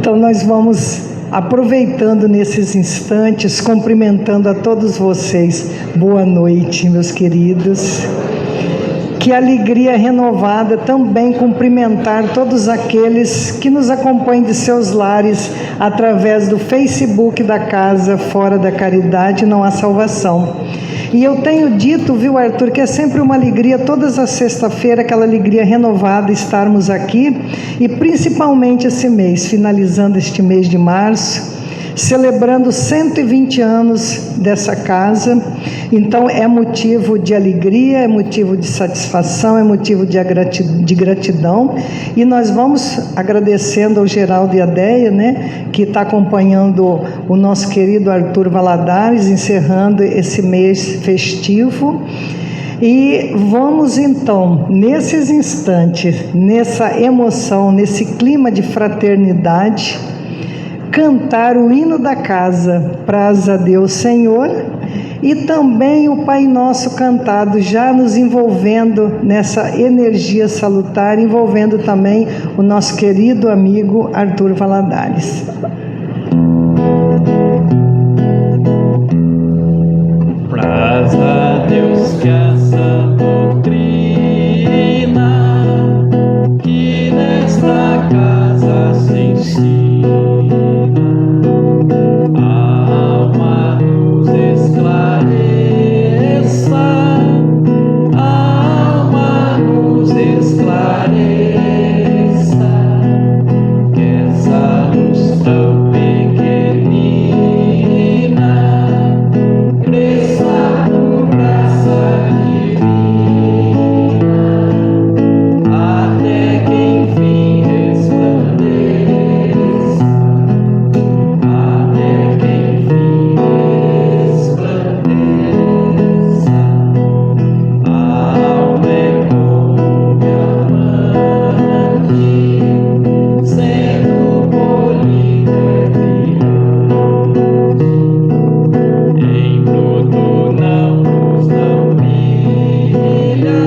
Então nós vamos aproveitando nesses instantes, cumprimentando a todos vocês. Boa noite, meus queridos. Que alegria renovada também cumprimentar todos aqueles que nos acompanham de seus lares através do Facebook da Casa Fora da Caridade Não Há Salvação. E eu tenho dito, viu, Arthur, que é sempre uma alegria, todas as sexta-feiras, aquela alegria renovada estarmos aqui, e principalmente esse mês, finalizando este mês de março, celebrando 120 anos dessa casa. Então é motivo de alegria, é motivo de satisfação, é motivo de gratidão, e nós vamos agradecendo ao Geraldo e a Deia, né, que está acompanhando o nosso querido Arthur Valadares, encerrando esse mês festivo. E vamos então, nesses instantes, nessa emoção, nesse clima de fraternidade, cantar o hino da casa, Praz a Deus Senhor, e também o Pai Nosso cantado, já nos envolvendo nessa energia salutar, envolvendo também o nosso querido amigo Arthur Valadares. Praz a Deus que essa doutrina que nesta casa se ensina, a alma nos esclareça, a alma nos esclareça, que essa luz tão pequenina cresça por graça divina, até que enfim resplandeça, até que enfim resplandeça. A alma é bom diamante, sendo polido é brilhante. Em bruto não luz não brilha,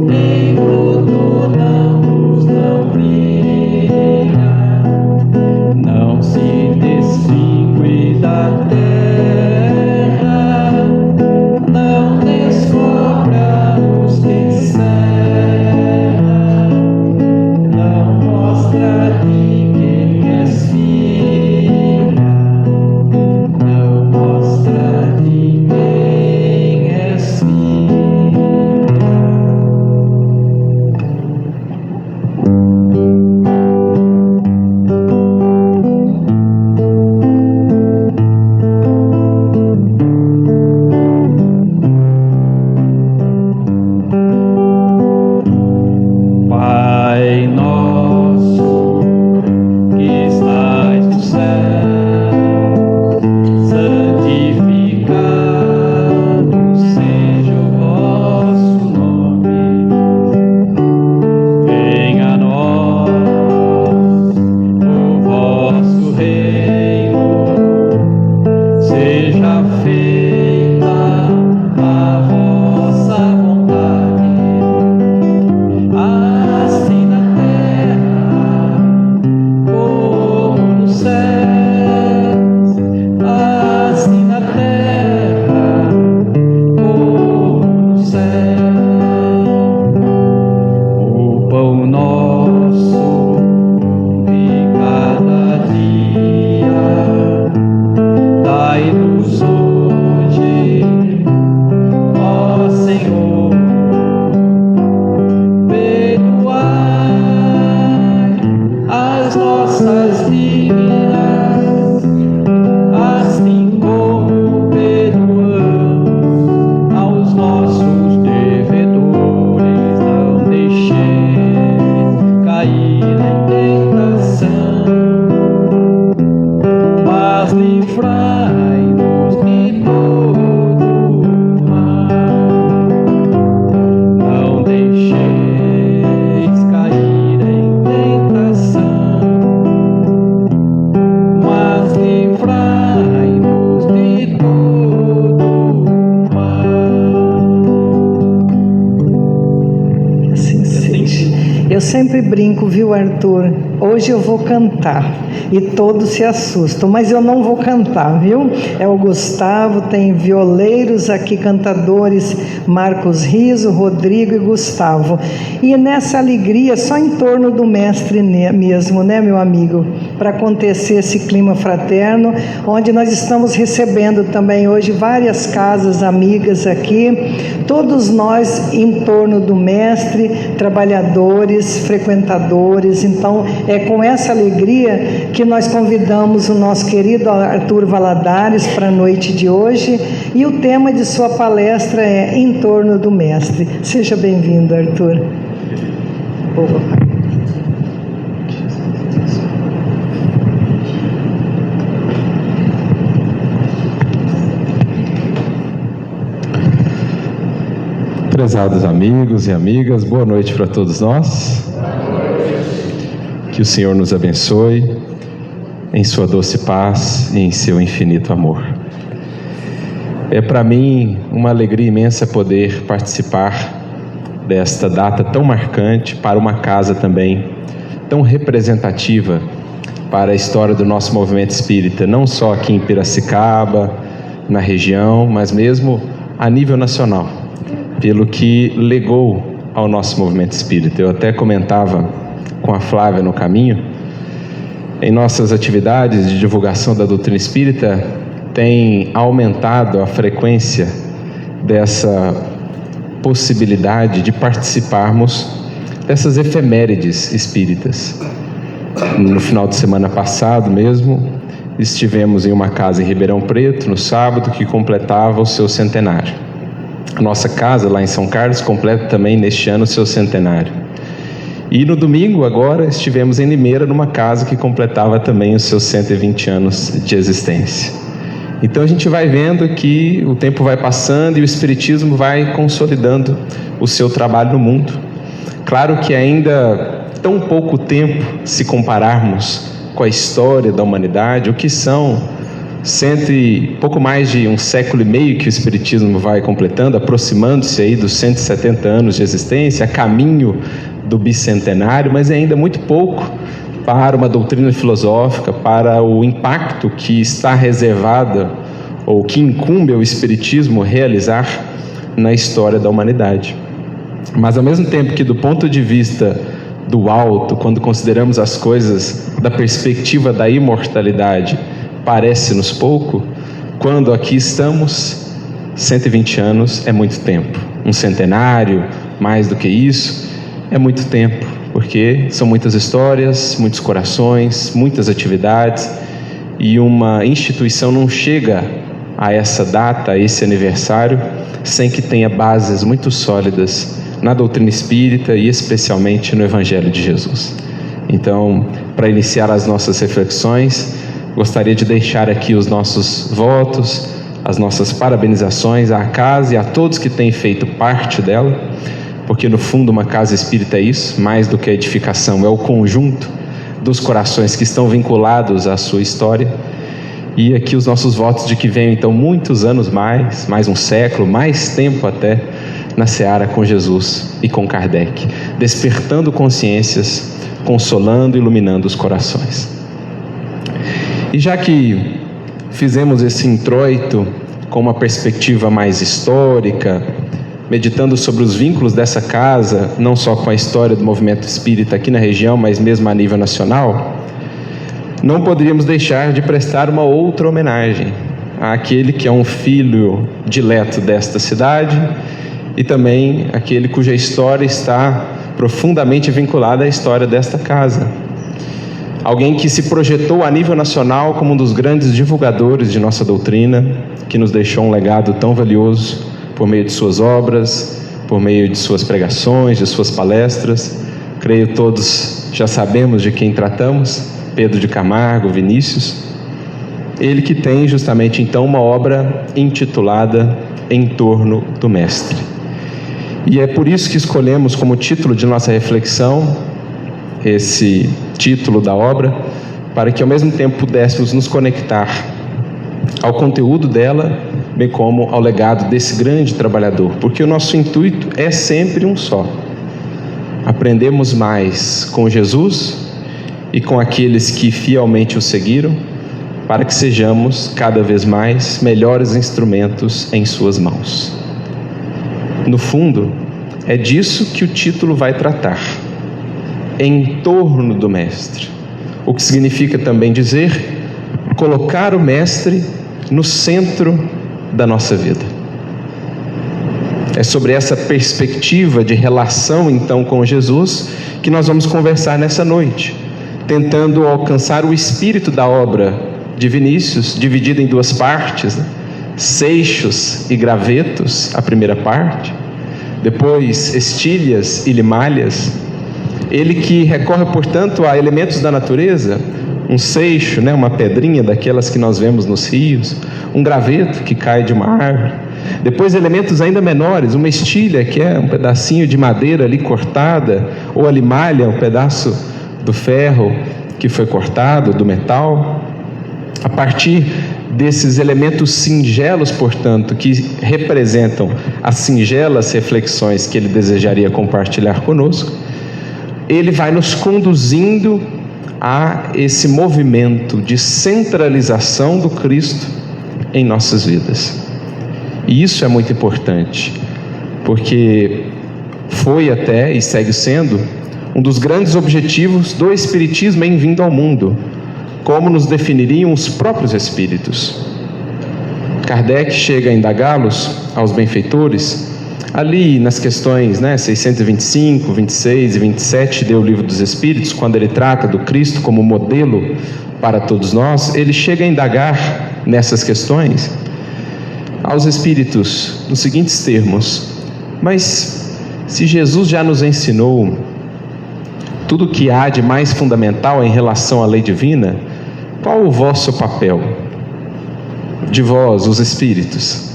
em bruto não luz não brilha, não se distingue da terra, não descobre a luz que encerra, não mostra de quem és filha, não mostra de quem és filha. Eu sempre brinco, viu, Arthur? Hoje eu vou cantar e todos se assustam, mas eu não vou cantar, viu? É o Gustavo, tem violeiros aqui, cantadores, Marcos Riso, Rodrigo e Gustavo. E nessa alegria, só em torno do mestre mesmo, né, meu amigo? Para acontecer esse clima fraterno, onde nós estamos recebendo também hoje várias casas amigas aqui, todos nós em torno do mestre, trabalhadores, frequentadores. Então é com essa alegria que nós convidamos o nosso querido Arthur Valadares para a noite de hoje, e o tema de sua palestra é Em Torno do Mestre. Seja bem-vindo, Arthur. Prezados amigos e amigas, boa noite para todos nós. Que o Senhor nos abençoe em sua doce paz e em seu infinito amor. É para mim uma alegria imensa poder participar desta data tão marcante para uma casa também tão representativa para a história do nosso movimento espírita, não só aqui em Piracicaba, na região, mas mesmo a nível nacional, pelo que legou ao nosso movimento espírita. Eu até comentava com a Flávia no caminho, em nossas atividades de divulgação da doutrina espírita, tem aumentado a frequência dessa possibilidade de participarmos dessas efemérides espíritas. No final de semana passado mesmo, estivemos em uma casa em Ribeirão Preto, no sábado, que completava o seu centenário. A nossa casa, lá em São Carlos, completa também neste ano o seu centenário. E no domingo, agora, estivemos em Limeira, numa casa que completava também os seus 120 anos de existência. Então a gente vai vendo que o tempo vai passando e o Espiritismo vai consolidando o seu trabalho no mundo. Claro que ainda tão pouco tempo, se compararmos com a história da humanidade, o que são pouco mais de um século e meio que o Espiritismo vai completando, aproximando-se aí dos 170 anos de existência, a caminho do bicentenário, mas é ainda muito pouco para uma doutrina filosófica, para o impacto que está reservado ou que incumbe ao Espiritismo realizar na história da humanidade. Mas ao mesmo tempo que, do ponto de vista do alto, quando consideramos as coisas da perspectiva da imortalidade, parece-nos pouco, quando aqui estamos, 120 anos é muito tempo. Um centenário, mais do que isso, é muito tempo, porque são muitas histórias, muitos corações, muitas atividades, e uma instituição não chega a essa data, a esse aniversário, sem que tenha bases muito sólidas na doutrina espírita e especialmente no Evangelho de Jesus. Então, para iniciar as nossas reflexões, gostaria de deixar aqui os nossos votos, as nossas parabenizações à casa e a todos que têm feito parte dela, porque no fundo uma casa espírita é isso, mais do que a edificação, é o conjunto dos corações que estão vinculados à sua história. E aqui os nossos votos de que venham então muitos anos mais um século, mais tempo até, na seara com Jesus e com Kardec, despertando consciências, consolando e iluminando os corações. E já que fizemos esse introito com uma perspectiva mais histórica, meditando sobre os vínculos dessa casa, não só com a história do movimento espírita aqui na região, mas mesmo a nível nacional, não poderíamos deixar de prestar uma outra homenagem àquele que é um filho dileto desta cidade e também aquele cuja história está profundamente vinculada à história desta casa. Alguém que se projetou a nível nacional como um dos grandes divulgadores de nossa doutrina, que nos deixou um legado tão valioso por meio de suas obras, por meio de suas pregações, de suas palestras. Creio todos já sabemos de quem tratamos, Pedro de Camargo, Vinícius. Ele que tem justamente então uma obra intitulada Em Torno do Mestre. E é por isso que escolhemos como título de nossa reflexão esse título da obra, para que ao mesmo tempo pudéssemos nos conectar ao conteúdo dela, bem como ao legado desse grande trabalhador, porque o nosso intuito é sempre um só: aprendemos mais com Jesus e com aqueles que fielmente o seguiram, para que sejamos cada vez mais melhores instrumentos em suas mãos. No fundo, é disso que o título vai tratar, em torno do Mestre, o que significa também dizer, colocar o Mestre no centro da nossa vida. É sobre essa perspectiva de relação então com Jesus que nós vamos conversar nessa noite, tentando alcançar o espírito da obra de Vinícius, dividida em duas partes, né? Seixos e gravetos, a primeira parte, depois estilhas e limalhas. Ele que recorre, portanto, a elementos da natureza, um seixo, né? Uma pedrinha daquelas que nós vemos nos rios, um graveto que cai de uma árvore, depois elementos ainda menores, uma estilha que é um pedacinho de madeira ali cortada, ou a limalha, um pedaço do ferro que foi cortado, do metal. A partir desses elementos singelos, portanto, que representam as singelas reflexões que ele desejaria compartilhar conosco, ele vai nos conduzindo a esse movimento de centralização do Cristo em nossas vidas. E isso é muito importante, porque foi até e segue sendo um dos grandes objetivos do Espiritismo em vindo ao mundo, como nos definiriam os próprios Espíritos. Kardec chega a indagá-los, aos benfeitores, ali nas questões 625, 26 e 27 do Livro dos Espíritos, quando ele trata do Cristo como modelo para todos nós, ele chega a indagar nessas questões aos Espíritos nos seguintes termos: mas se Jesus já nos ensinou tudo o que há de mais fundamental em relação à lei divina, qual o vosso papel? De vós, os Espíritos.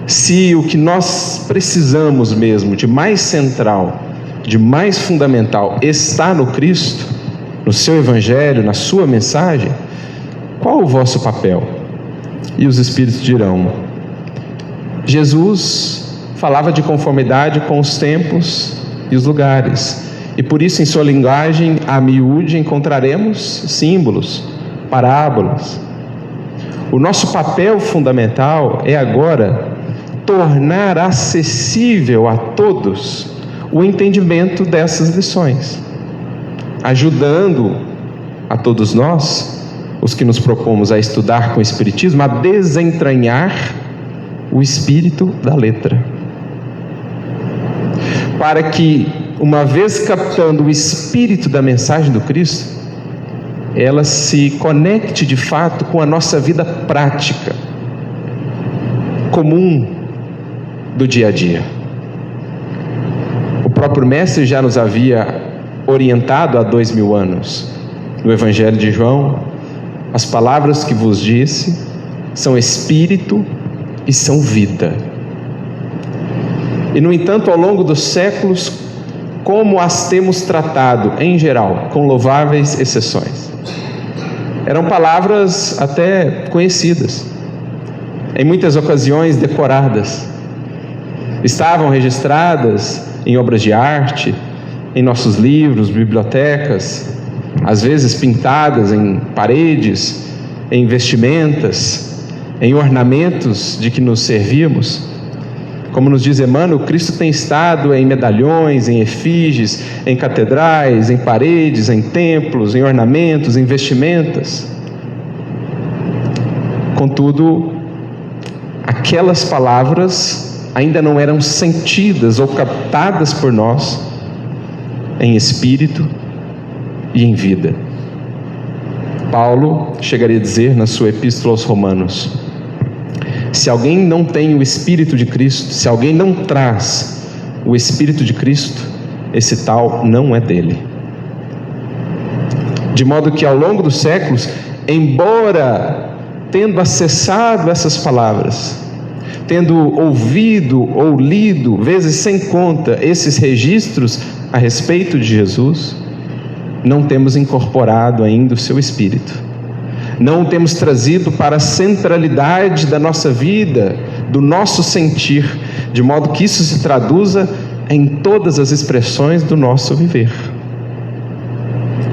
Se o que nós precisamos mesmo de mais central, de mais fundamental, está no Cristo, no seu Evangelho, na sua mensagem, qual o vosso papel? E os Espíritos dirão: Jesus falava de conformidade com os tempos e os lugares, e por isso em sua linguagem a miúde encontraremos símbolos, parábolas. O nosso papel fundamental é agora tornar acessível a todos o entendimento dessas lições, ajudando a todos nós, os que nos propomos a estudar com o Espiritismo, a desentranhar o espírito da letra, para que, uma vez captando o espírito da mensagem do Cristo, ela se conecte de fato com a nossa vida prática, comum do dia a dia. O próprio Mestre já nos havia orientado há 2000 anos. No Evangelho de João, as palavras que vos disse são espírito e são vida. E no entanto, ao longo dos séculos, como as temos tratado em geral, com louváveis exceções? Eram palavras até conhecidas, em muitas ocasiões decoradas, estavam registradas em obras de arte, em nossos livros, bibliotecas, às vezes pintadas em paredes, em vestimentas, em ornamentos de que nos servíamos. Como nos diz Emmanuel, Cristo tem estado em medalhões, em efígies, em catedrais, em paredes, em templos, em ornamentos, em vestimentas. Contudo, aquelas palavras ainda não eram sentidas ou captadas por nós em espírito e em vida. Paulo chegaria a dizer na sua epístola aos Romanos: se alguém não tem o Espírito de Cristo, se alguém não traz o Espírito de Cristo, esse tal não é dele. De modo que ao longo dos séculos, embora tendo acessado essas palavras, tendo ouvido ou lido, vezes sem conta, esses registros a respeito de Jesus, não temos incorporado ainda o seu Espírito. Não o temos trazido para a centralidade da nossa vida, do nosso sentir, de modo que isso se traduza em todas as expressões do nosso viver.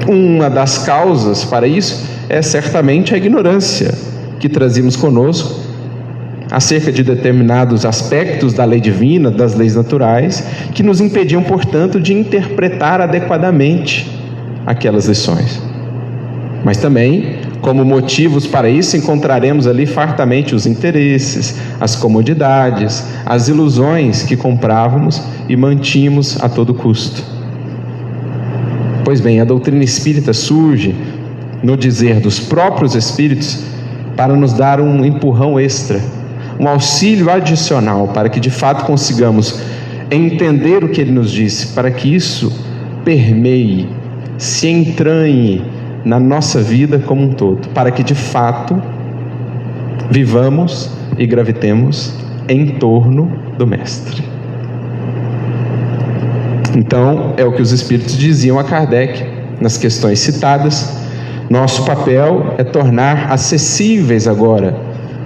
Uma das causas para isso é certamente a ignorância que trazíamos conosco acerca de determinados aspectos da lei divina, das leis naturais, que nos impediam, portanto, de interpretar adequadamente aquelas lições. Mas também, como motivos para isso, encontraremos ali fartamente os interesses, as comodidades, as ilusões que comprávamos e mantínhamos a todo custo. Pois bem, a doutrina espírita surge, no dizer dos próprios espíritos, para nos dar um empurrão extra, um auxílio adicional, para que de fato consigamos entender o que ele nos disse, para que isso permeie, se entranhe na nossa vida como um todo, para que de fato vivamos e gravitemos em torno do Mestre. Então, é o que os Espíritos diziam a Kardec nas questões citadas. Nosso papel é tornar acessíveis agora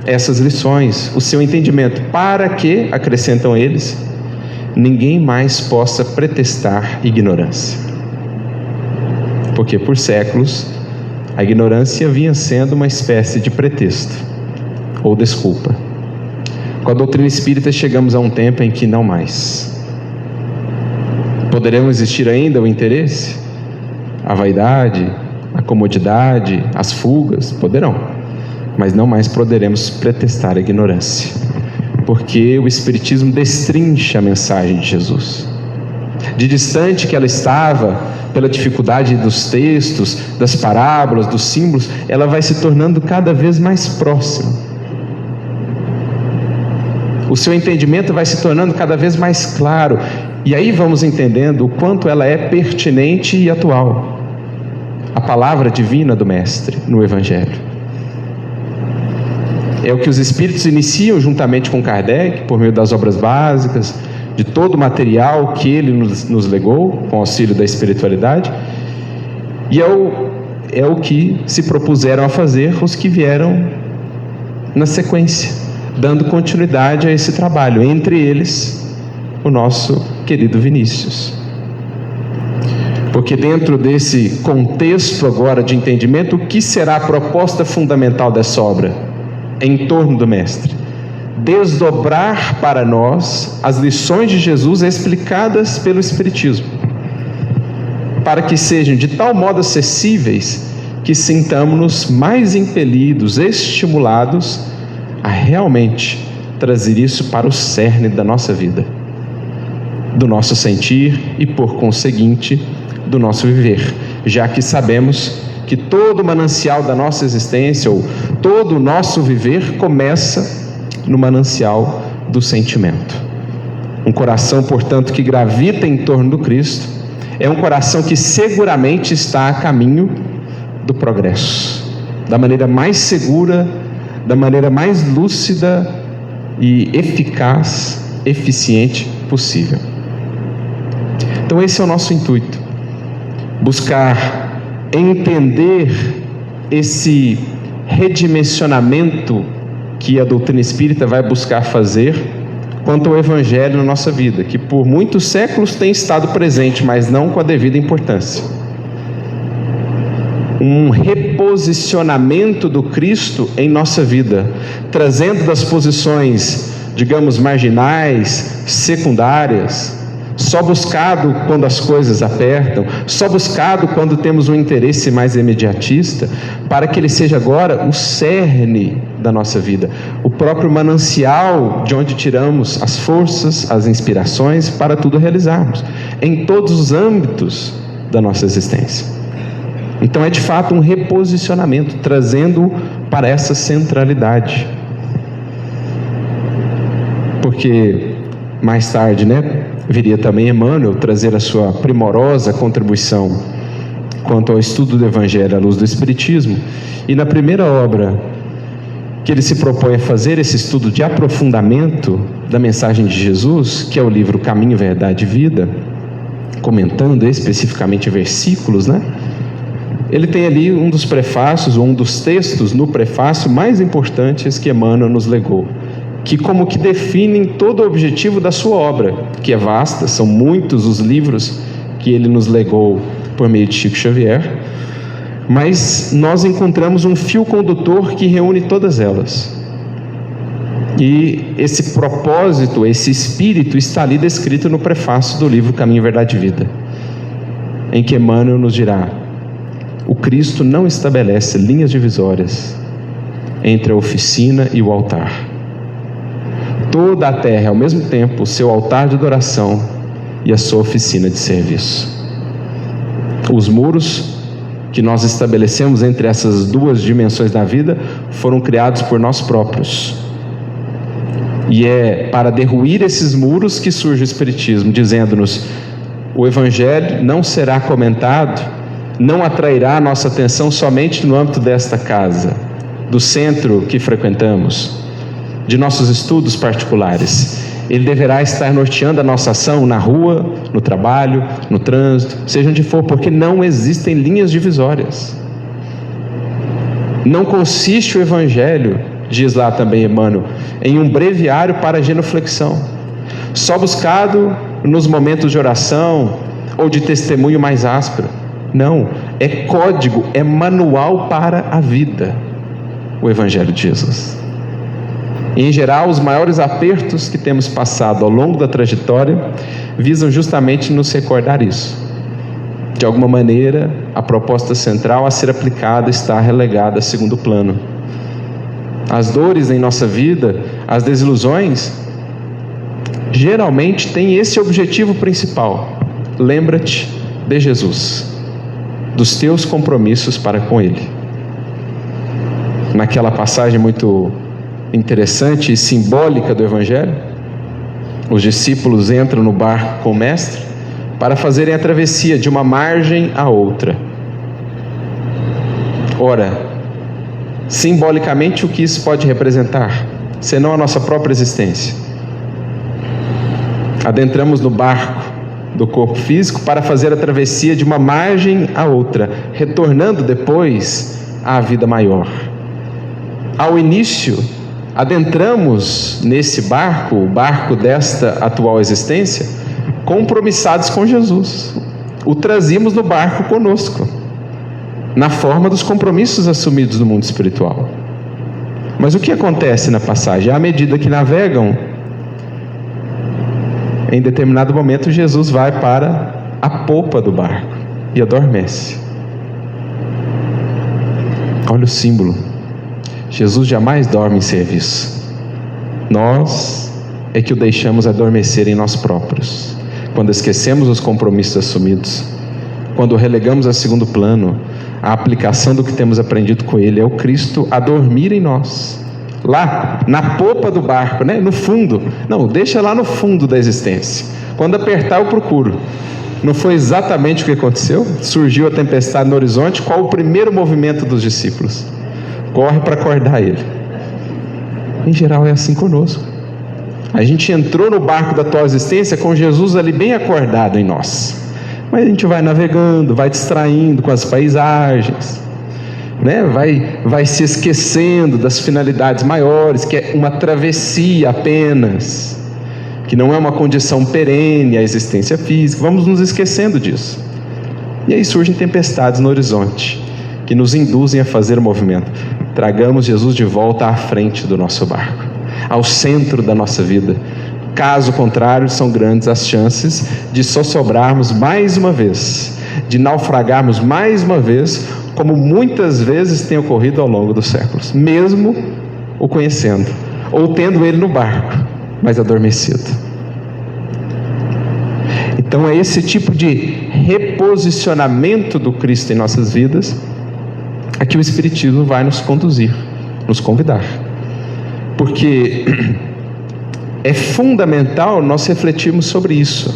essas lições, o seu entendimento, para que, acrescentam eles, ninguém mais possa pretextar ignorância. Porque por séculos a ignorância vinha sendo uma espécie de pretexto ou desculpa. Com a doutrina espírita chegamos a um tempo em que não mais. Poderão existir ainda o interesse, a vaidade, a comodidade, as fugas? Poderão, mas não mais poderemos pretextar a ignorância, porque o Espiritismo destrincha a mensagem de Jesus. De distante que ela estava, pela dificuldade dos textos, das parábolas, dos símbolos, ela vai se tornando cada vez mais próxima. O seu entendimento vai se tornando cada vez mais claro, e aí vamos entendendo o quanto ela é pertinente e atual. A palavra divina do Mestre no Evangelho. É o que os Espíritos iniciam juntamente com Kardec, por meio das obras básicas, de todo o material que ele nos legou, com auxílio da espiritualidade, e é o que se propuseram a fazer os que vieram na sequência, dando continuidade a esse trabalho, entre eles o nosso querido Vinícius. Porque dentro desse contexto agora de entendimento, o que será a proposta fundamental dessa obra? Em torno do Mestre. Desdobrar para nós as lições de Jesus explicadas pelo Espiritismo, para que sejam de tal modo acessíveis que sintamos-nos mais impelidos, estimulados a realmente trazer isso para o cerne da nossa vida, do nosso sentir e, por conseguinte, do nosso viver, já que sabemos que todo o manancial da nossa existência, ou todo o nosso viver, começa no manancial do sentimento. Um coração, portanto, que gravita em torno do Cristo, é um coração que seguramente está a caminho do progresso, da maneira mais segura, da maneira mais lúcida e eficaz, eficiente possível. Então esse é o nosso intuito, buscar entender esse redimensionamento que a doutrina espírita vai buscar fazer quanto ao Evangelho na nossa vida, que por muitos séculos tem estado presente, mas não com a devida importância. Um reposicionamento do Cristo em nossa vida, trazendo das posições, digamos, marginais, secundárias, só buscado quando as coisas apertam, só buscado quando temos um interesse mais imediatista, para que ele seja agora o cerne da nossa vida, o próprio manancial de onde tiramos as forças, as inspirações para tudo realizarmos, em todos os âmbitos da nossa existência. Então é de fato um reposicionamento, trazendo para essa centralidade. Porque mais tarde, viria também Emmanuel trazer a sua primorosa contribuição quanto ao estudo do Evangelho à luz do Espiritismo, e na primeira obra que ele se propõe a fazer, esse estudo de aprofundamento da mensagem de Jesus, que é o livro Caminho, Verdade e Vida, comentando especificamente versículos, ele tem ali um dos prefácios, ou um dos textos no prefácio mais importantes que Emmanuel nos legou, que como que definem todo o objetivo da sua obra, que é vasta, são muitos os livros que ele nos legou por meio de Chico Xavier, mas nós encontramos um fio condutor que reúne todas elas. E esse propósito, esse espírito está ali descrito no prefácio do livro Caminho, Verdade e Vida, em que Emmanuel nos dirá: o Cristo não estabelece linhas divisórias entre a oficina e o altar. Toda a terra é ao mesmo tempo o seu altar de adoração e a sua oficina de serviço. Os muros que nós estabelecemos entre essas duas dimensões da vida foram criados por nós próprios. E é para derruir esses muros que surge o Espiritismo, dizendo-nos: o Evangelho não será comentado, não atrairá a nossa atenção somente no âmbito desta casa, do centro que frequentamos, de nossos estudos particulares. Ele deverá estar norteando a nossa ação na rua, no trabalho, no trânsito, seja onde for, porque não existem linhas divisórias. Não consiste o Evangelho, diz lá também Emmanuel, em um breviário para a genuflexão, só buscado nos momentos de oração ou de testemunho mais áspero. Não, é código, é manual para a vida, o Evangelho de Jesus. E, em geral, os maiores apertos que temos passado ao longo da trajetória visam justamente nos recordar isso. De alguma maneira, a proposta central a ser aplicada está relegada a segundo plano. As dores em nossa vida, as desilusões, geralmente têm esse objetivo principal: lembra-te de Jesus, dos teus compromissos para com Ele. Naquela passagem muito interessante e simbólica do Evangelho, os discípulos entram no barco com o Mestre para fazerem a travessia de uma margem à outra. Ora, simbolicamente, o que isso pode representar, senão a nossa própria existência? Adentramos no barco do corpo físico para fazer a travessia de uma margem à outra, retornando depois à vida maior. Ao início, adentramos nesse barco, o barco desta atual existência, compromissados com Jesus. O trazíamos no barco conosco, na forma dos compromissos assumidos no mundo espiritual. Mas o que acontece na passagem? À medida que navegam, em determinado momento Jesus vai para a popa do barco e adormece. Olha o símbolo. Jesus jamais dorme em serviço. Nós é que o deixamos adormecer em nós próprios, quando esquecemos os compromissos assumidos, quando relegamos a segundo plano a aplicação do que temos aprendido com Ele. É o Cristo a dormir em nós, lá na popa do barco, né? No fundo. Não, deixa lá no fundo da existência. Quando apertar eu procuro. Não foi exatamente o que aconteceu? Surgiu a tempestade no horizonte. Qual o primeiro movimento dos discípulos? Corre para acordar Ele. Em geral é assim conosco. A gente entrou no barco da atual existência com Jesus ali bem acordado em nós, mas a gente vai navegando, vai distraindo com as paisagens, né? vai se esquecendo das finalidades maiores, que é uma travessia apenas, que não é uma condição perene a existência física. Vamos nos esquecendo disso, e aí surgem tempestades no horizonte que nos induzem a fazer o movimento. Tragamos Jesus de volta à frente do nosso barco, ao centro da nossa vida. Caso contrário, são grandes as chances de sossobrarmos mais uma vez, de naufragarmos mais uma vez, como muitas vezes tem ocorrido ao longo dos séculos, mesmo o conhecendo, ou tendo Ele no barco, mas adormecido. Então é esse tipo de reposicionamento do Cristo em nossas vidas a que o Espiritismo vai nos conduzir, nos convidar. Porque é fundamental nós refletirmos sobre isso.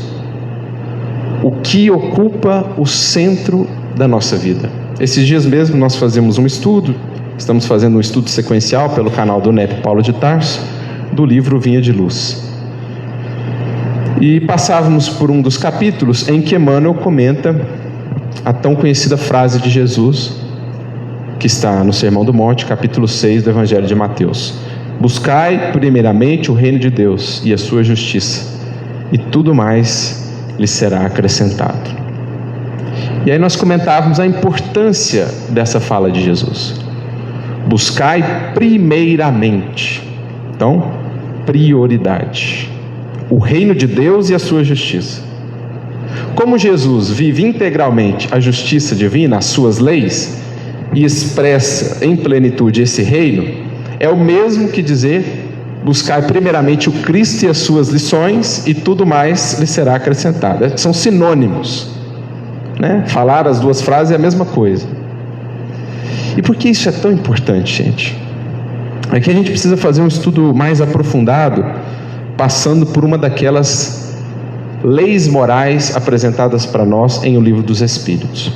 O que ocupa o centro da nossa vida? Esses dias mesmo nós fazemos um estudo, estamos fazendo um estudo sequencial pelo canal do NEP Paulo de Tarso, do livro Vinha de Luz. E passávamos por um dos capítulos em que Emmanuel comenta a tão conhecida frase de Jesus, que está no Sermão do Monte, capítulo 6 do Evangelho de Mateus: Buscai primeiramente o reino de Deus e a sua justiça, e tudo mais lhe será acrescentado. E aí nós comentávamos a importância dessa fala de Jesus. Buscai primeiramente. Então, prioridade. O reino de Deus e a sua justiça. Como Jesus vive integralmente a justiça divina, as suas leis, e expressa em plenitude esse reino, é o mesmo que dizer: buscai primeiramente o Cristo e as suas lições, e tudo mais lhe será acrescentado. São sinônimos, né? Falar as duas frases é a mesma coisa. E por que isso é tão importante, gente? É que a gente precisa fazer um estudo mais aprofundado, passando por uma daquelas leis morais apresentadas para nós em O Livro dos Espíritos.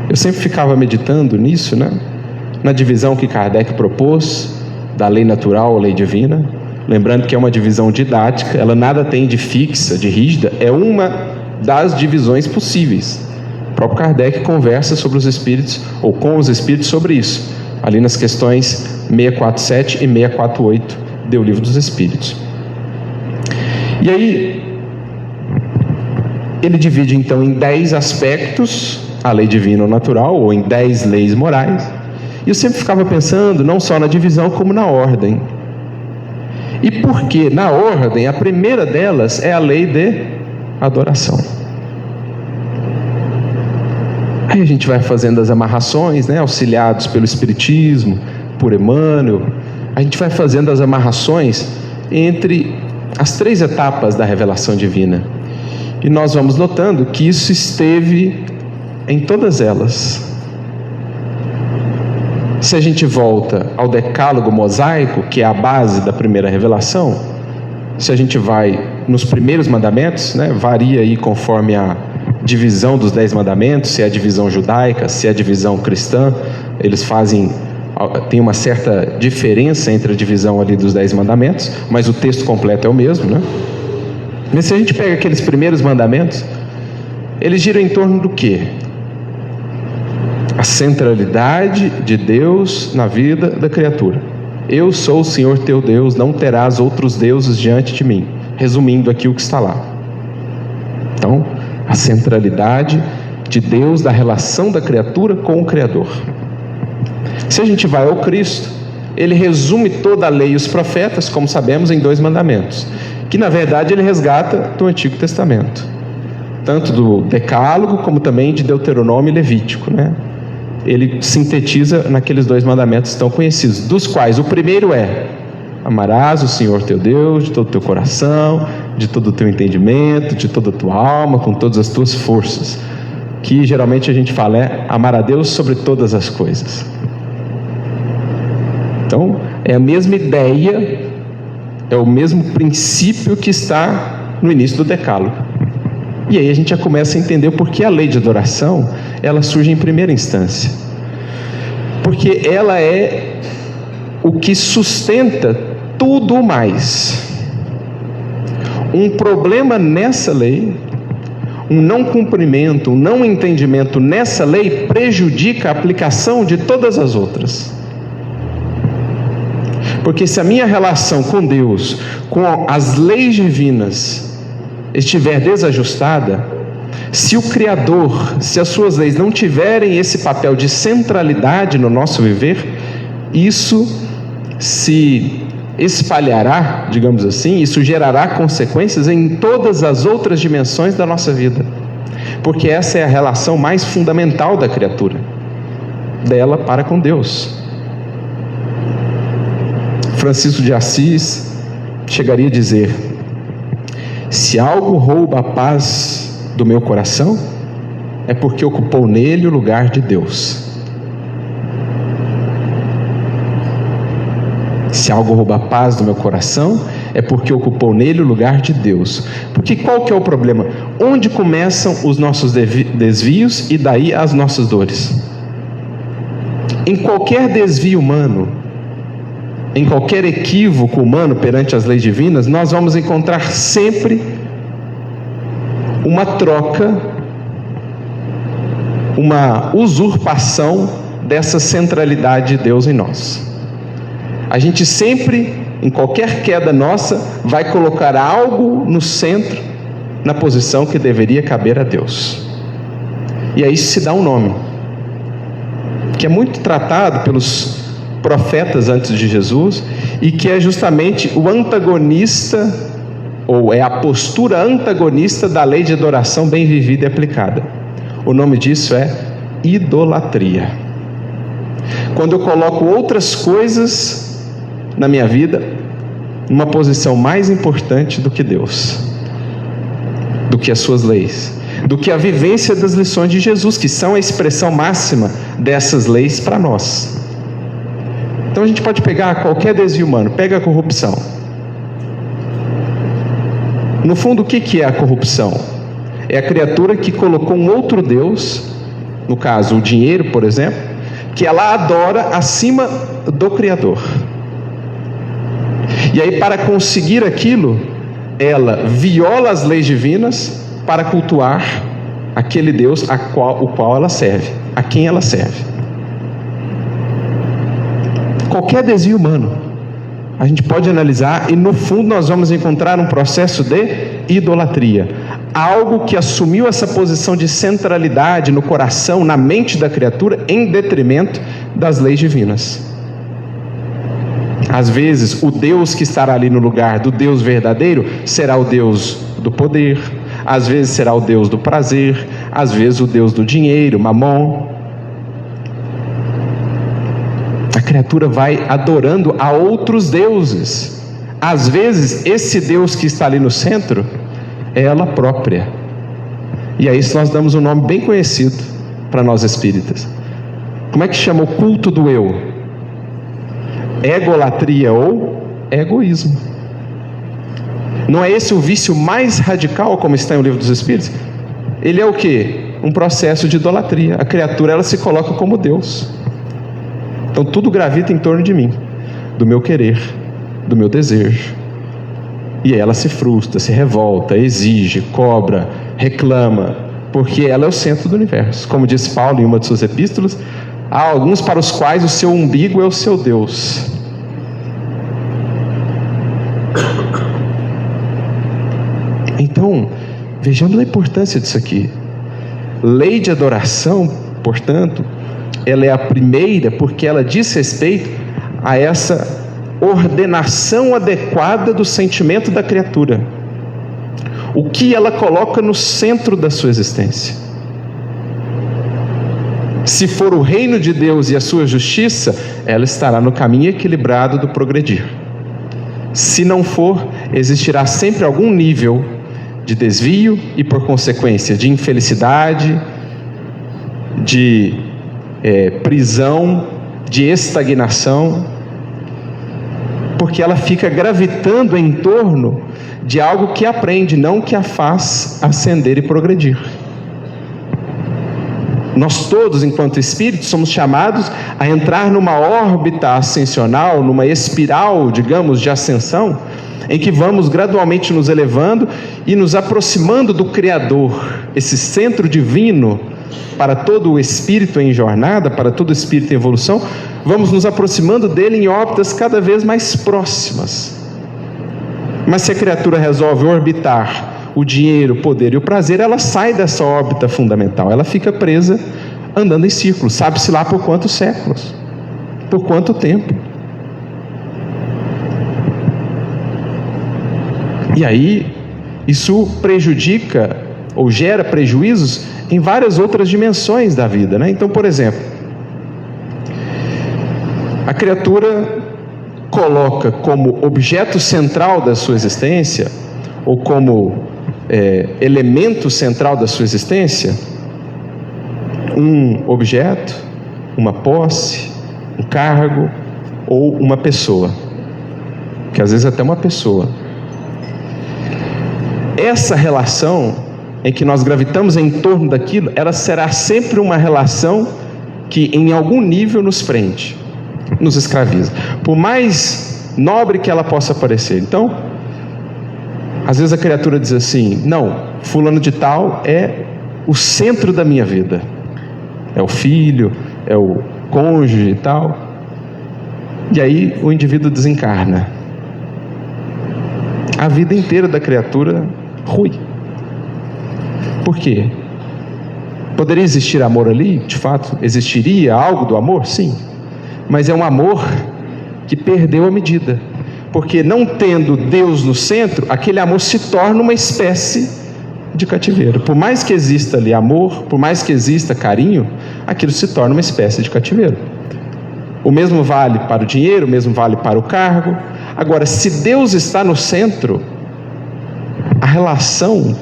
Eu sempre ficava meditando nisso, né? Na divisão que Kardec propôs, da lei natural à lei divina. Lembrando que é uma divisão didática, ela nada tem de fixa, de rígida, é uma das divisões possíveis. O próprio Kardec conversa sobre os espíritos, ou com os espíritos, sobre isso, ali nas questões 647 e 648 do Livro dos Espíritos. E aí, ele divide então em 10 aspectos a lei divina ou natural, ou em 10 leis morais. E eu sempre ficava pensando não só na divisão, como na ordem. E por que na ordem, a primeira delas é a lei de adoração. Aí a gente vai fazendo as amarrações, né, auxiliados pelo Espiritismo, por Emmanuel. A gente vai fazendo as amarrações entre as 3 etapas da revelação divina. E nós vamos notando que isso esteve em todas elas. Se a gente volta ao decálogo mosaico, que é a base da primeira revelação, se a gente vai nos primeiros mandamentos, né, varia aí conforme a divisão dos 10 mandamentos, se é a divisão judaica, se é a divisão cristã, eles tem uma certa diferença entre a divisão ali dos 10 mandamentos, mas o texto completo é o mesmo, né? Mas se a gente pega aqueles primeiros mandamentos, eles giram em torno do quê? A centralidade de Deus na vida da criatura. Eu sou o Senhor teu Deus, não terás outros deuses diante de mim. Resumindo aqui o que está lá. Então, a centralidade de Deus, da relação da criatura com o Criador. Se a gente vai ao Cristo, ele resume toda a lei e os profetas, como sabemos, em 2 mandamentos, que na verdade ele resgata do Antigo Testamento, tanto do Decálogo como também de Deuteronômio e Levítico, né? Ele sintetiza naqueles 2 mandamentos tão conhecidos, dos quais o primeiro é: amarás o Senhor teu Deus de todo o teu coração, de todo o teu entendimento, de toda a tua alma, com todas as tuas forças. Que geralmente a gente fala é amar a Deus sobre todas as coisas. Então, é a mesma ideia, é o mesmo princípio que está no início do Decálogo. E aí a gente já começa a entender o porquê a lei de adoração, ela surge em primeira instância. Porque ela é o que sustenta tudo mais. Um problema nessa lei, um não cumprimento, um não entendimento nessa lei prejudica a aplicação de todas as outras. Porque se a minha relação com Deus, com as leis divinas, estiver desajustada, se o Criador, se as suas leis não tiverem esse papel de centralidade no nosso viver, isso se espalhará, digamos assim, isso gerará consequências em todas as outras dimensões da nossa vida, porque essa é a relação mais fundamental da criatura, dela para com Deus. Francisco de Assis chegaria a dizer: se algo rouba a paz do meu coração, é porque ocupou nele o lugar de Deus. Se algo rouba a paz do meu coração, é porque ocupou nele o lugar de Deus. Porque qual que é o problema? Onde começam os nossos desvios e daí as nossas dores? Em qualquer desvio humano, em qualquer equívoco humano perante as leis divinas, nós vamos encontrar sempre uma troca, uma usurpação dessa centralidade de Deus em nós. A gente sempre, em qualquer queda nossa, vai colocar algo no centro, na posição que deveria caber a Deus. E aí se dá um nome, que é muito tratado pelos profetas antes de Jesus, e que é justamente o antagonista, ou é a postura antagonista da lei de adoração bem vivida e aplicada. O nome disso é idolatria. Quando eu coloco outras coisas na minha vida numa posição mais importante do que Deus, do que as suas leis, do que a vivência das lições de Jesus, que são a expressão máxima dessas leis para nós. Então a gente pode pegar qualquer desvio humano, pega a corrupção. No fundo, o que é a corrupção? É a criatura que colocou um outro Deus, no caso o dinheiro, por exemplo, que ela adora acima do Criador. E aí, para conseguir aquilo, ela viola as leis divinas para cultuar aquele Deus o qual ela serve, a quem ela serve. Qualquer desvio humano, a gente pode analisar, e no fundo nós vamos encontrar um processo de idolatria. Algo que assumiu essa posição de centralidade no coração, na mente da criatura, em detrimento das leis divinas. Às vezes, o Deus que estará ali no lugar do Deus verdadeiro será o Deus do poder, às vezes será o Deus do prazer, às vezes o Deus do dinheiro, Mamon. A criatura vai adorando a outros deuses. Às vezes, esse Deus que está ali no centro é ela própria. E a isso nós damos um nome bem conhecido para nós espíritas. Como é que chama o culto do eu? Egolatria ou egoísmo. Não é esse o vício mais radical, como está no Livro dos Espíritos? Ele é o quê? Um processo de idolatria. A criatura, ela se coloca como Deus. Então tudo gravita em torno de mim, do meu querer, do meu desejo. E ela se frustra, se revolta, exige, cobra, reclama, porque ela é o centro do universo. Como diz Paulo em uma de suas epístolas, há alguns para os quais o seu umbigo é o seu Deus. Então, vejamos a importância disso aqui. Lei de adoração, portanto, ela é a primeira porque ela diz respeito a essa ordenação adequada do sentimento da criatura. O que ela coloca no centro da sua existência. Se for o reino de Deus e a sua justiça, ela estará no caminho equilibrado do progredir. Se não for, existirá sempre algum nível de desvio e, por consequência, de infelicidade, de prisão, de estagnação, porque ela fica gravitando em torno de algo que aprende, não que a faz ascender e progredir. Nós todos, enquanto espíritos, somos chamados a entrar numa órbita ascensional, numa espiral, digamos, de ascensão, em que vamos gradualmente nos elevando e nos aproximando do Criador, esse centro divino para todo o espírito em jornada, para todo o espírito em evolução. Vamos nos aproximando dele em órbitas cada vez mais próximas. Mas se a criatura resolve orbitar o dinheiro, o poder e o prazer, ela sai dessa órbita fundamental, ela fica presa andando em círculos, sabe-se lá por quantos séculos, por quanto tempo. E aí, isso prejudica ou gera prejuízos em várias outras dimensões da vida, né? Então, por exemplo, a criatura coloca como objeto central da sua existência, ou como elemento central da sua existência, um objeto, uma posse, um cargo ou uma pessoa, que às vezes até uma pessoa. Essa relação em que nós gravitamos em torno daquilo, ela será sempre uma relação que em algum nível nos prende, nos escraviza, por mais nobre que ela possa parecer. Então, às vezes a criatura diz assim: não, fulano de tal é o centro da minha vida, é o filho, é o cônjuge e tal. E aí o indivíduo desencarna. A vida inteira da criatura rui. Por quê? Poderia existir amor ali? De fato, existiria algo do amor? Sim. Mas é um amor que perdeu a medida. Porque não tendo Deus no centro, aquele amor se torna uma espécie de cativeiro. Por mais que exista ali amor, por mais que exista carinho, aquilo se torna uma espécie de cativeiro. O mesmo vale para o dinheiro, o mesmo vale para o cargo. Agora, se Deus está no centro, a relação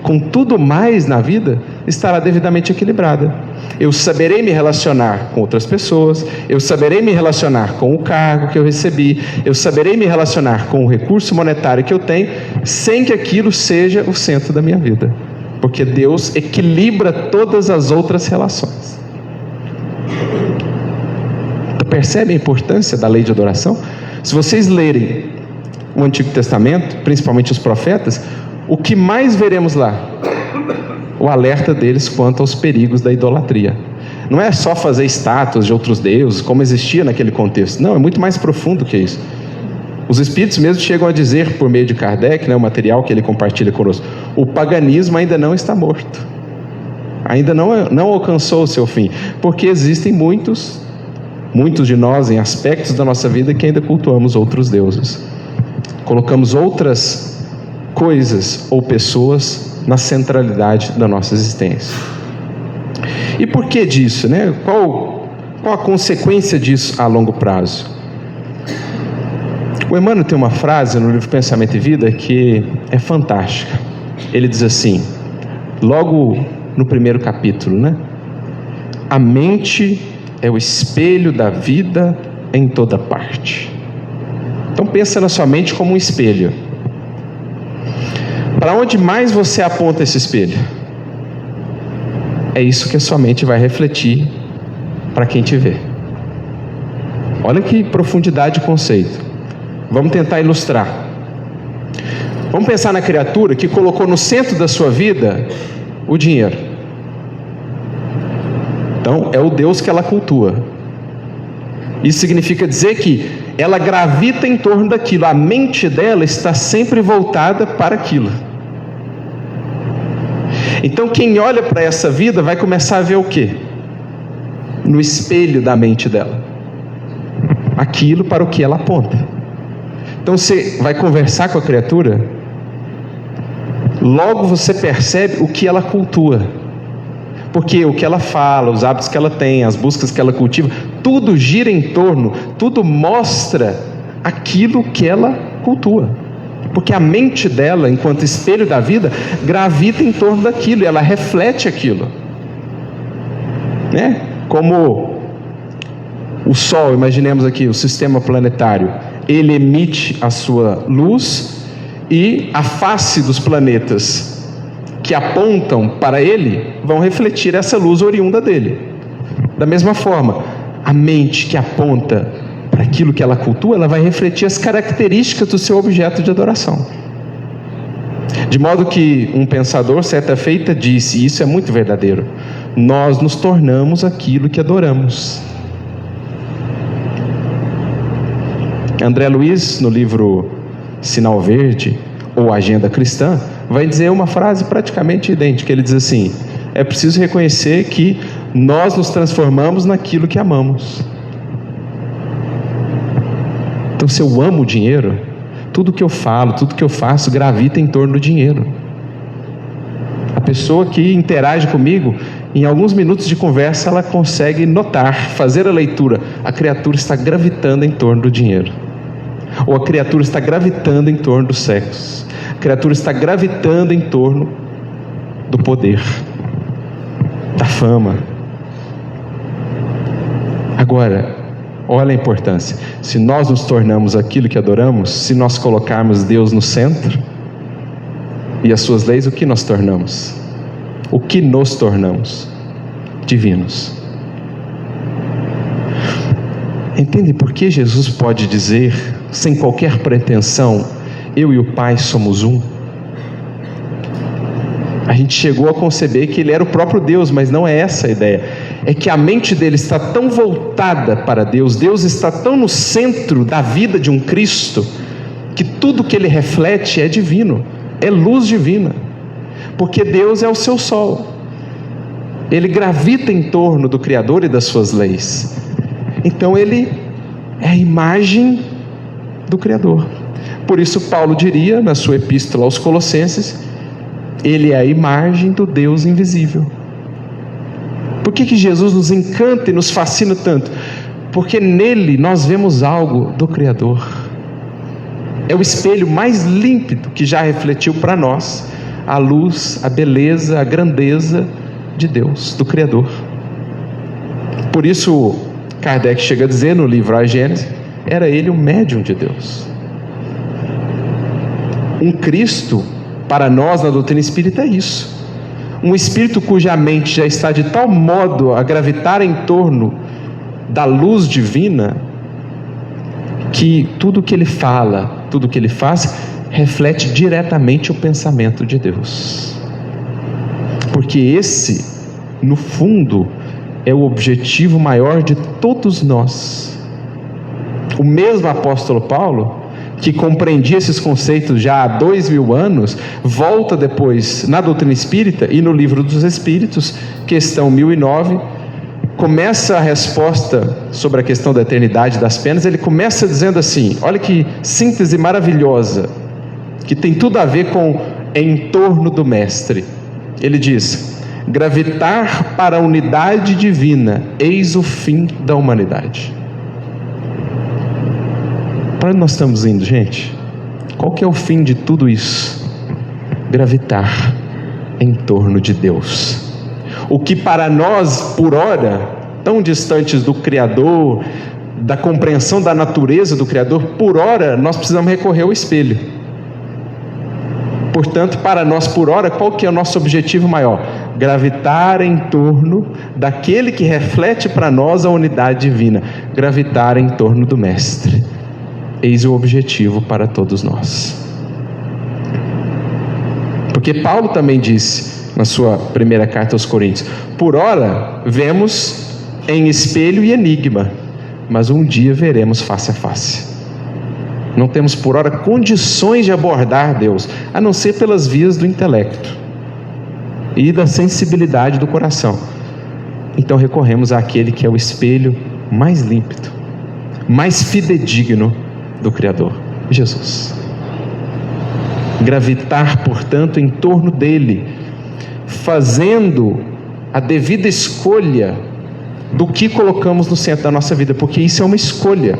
com tudo mais na vida estará devidamente equilibrada. Eu saberei me relacionar com outras pessoas, eu saberei me relacionar com o cargo que eu recebi, eu saberei me relacionar com o recurso monetário que eu tenho, sem que aquilo seja o centro da minha vida, porque Deus equilibra todas as outras relações. Percebe a importância da lei de adoração? Se vocês lerem o Antigo Testamento, principalmente os profetas, o que mais veremos lá? O alerta deles quanto aos perigos da idolatria. Não é só fazer estátuas de outros deuses, como existia naquele contexto. Não, é muito mais profundo que isso. Os espíritos mesmo chegam a dizer, por meio de Kardec, o material que ele compartilha conosco, o paganismo ainda não está morto. Ainda não alcançou o seu fim. Porque existem muitos de nós, em aspectos da nossa vida, que ainda cultuamos outros deuses. Colocamos outras coisas ou pessoas na centralidade da nossa existência. E por que disso, né? Qual a consequência disso a longo prazo? O Emmanuel tem uma frase no livro Pensamento e Vida que é fantástica. Ele diz assim, logo no primeiro capítulo, né? A mente é o espelho da vida em toda parte. Então pensa na sua mente como um espelho. Para onde mais você aponta esse espelho? É isso que a sua mente vai refletir para quem te vê. Olha que profundidade de conceito. Vamos tentar ilustrar. Vamos pensar na criatura que colocou no centro da sua vida o dinheiro. Então, é o Deus que ela cultua. Isso significa dizer que ela gravita em torno daquilo. A mente dela está sempre voltada para aquilo. Então, quem olha para essa vida vai começar a ver o quê? No espelho da mente dela. Aquilo para o que ela aponta. Então, você vai conversar com a criatura, logo você percebe o que ela cultua. Porque o que ela fala, os hábitos que ela tem, as buscas que ela cultiva, tudo gira em torno, tudo mostra aquilo que ela cultua. Porque a mente dela, enquanto espelho da vida, gravita em torno daquilo, e ela reflete aquilo. Né? Como o Sol, imaginemos aqui, o sistema planetário, ele emite a sua luz, e a face dos planetas que apontam para ele, vão refletir essa luz oriunda dele. Da mesma forma, a mente que aponta para aquilo que ela cultua, ela vai refletir as características do seu objeto de adoração. De modo que um pensador, certa feita, disse, e isso é muito verdadeiro, nós nos tornamos aquilo que adoramos. André Luiz, no livro Sinal Verde, ou Agenda Cristã, vai dizer uma frase praticamente idêntica. Ele diz assim, é preciso reconhecer que nós nos transformamos naquilo que amamos. Então, se eu amo o dinheiro, tudo que eu falo, tudo que eu faço gravita em torno do dinheiro. A pessoa que interage comigo, em alguns minutos de conversa, ela consegue notar, fazer a leitura, a criatura está gravitando em torno do dinheiro. Ou a criatura está gravitando em torno do sexo. A criatura está gravitando em torno do poder, da fama. Agora, olha a importância. Se nós nos tornamos aquilo que adoramos, se nós colocarmos Deus no centro e as suas leis, o que nós tornamos? O que nos tornamos? Divinos. Entende por que Jesus pode dizer, sem qualquer pretensão, eu e o Pai somos um? A gente chegou a conceber que Ele era o próprio Deus, mas não é essa a ideia. é que a mente dele está tão voltada para Deus, Deus está tão no centro da vida de um Cristo, que tudo que ele reflete é divino, é luz divina, porque Deus é o seu sol, ele gravita em torno do Criador e das suas leis, então ele é a imagem do Criador. Por isso Paulo diria na sua epístola aos Colossenses, ele é a imagem do Deus invisível. Por que Jesus nos encanta e nos fascina tanto? Porque nele nós vemos algo do Criador. É o espelho mais límpido que já refletiu para nós a luz, a beleza, a grandeza de Deus, do Criador. Por isso Kardec chega a dizer no livro A Gênese, era ele o médium de Deus. Um Cristo, para nós na doutrina espírita, é isso. Um espírito cuja mente já está de tal modo a gravitar em torno da luz divina, que tudo que ele fala, tudo que ele faz, reflete diretamente o pensamento de Deus. Porque esse, no fundo, é o objetivo maior de todos nós. O mesmo apóstolo Paulo, que compreendia esses conceitos já há 2000 anos, volta depois na doutrina espírita e no livro dos Espíritos, questão 1009, começa a resposta sobre a questão da eternidade das penas. Ele começa dizendo assim, olha que síntese maravilhosa, que tem tudo a ver com em torno do mestre. Ele diz, gravitar para a unidade divina, eis o fim da humanidade. Para onde nós estamos indo, gente? Qual que é o fim de tudo isso? Gravitar em torno de Deus. O que para nós, por ora, tão distantes do Criador, da compreensão da natureza do Criador, por ora, nós precisamos recorrer ao espelho. Portanto, para nós, por ora, qual que é o nosso objetivo maior? Gravitar em torno daquele que reflete para nós a unidade divina. Gravitar em torno do Mestre. Eis o objetivo para todos nós. Porque Paulo também disse na sua primeira carta aos Coríntios, por ora vemos em espelho e enigma, mas um dia veremos face a face. Não temos por ora condições de abordar Deus, a não ser pelas vias do intelecto e da sensibilidade do coração. Então recorremos àquele que é o espelho mais límpido, mais fidedigno do Criador, Jesus. Gravitar, portanto, em torno dele, fazendo a devida escolha do que colocamos no centro da nossa vida, porque isso é uma escolha.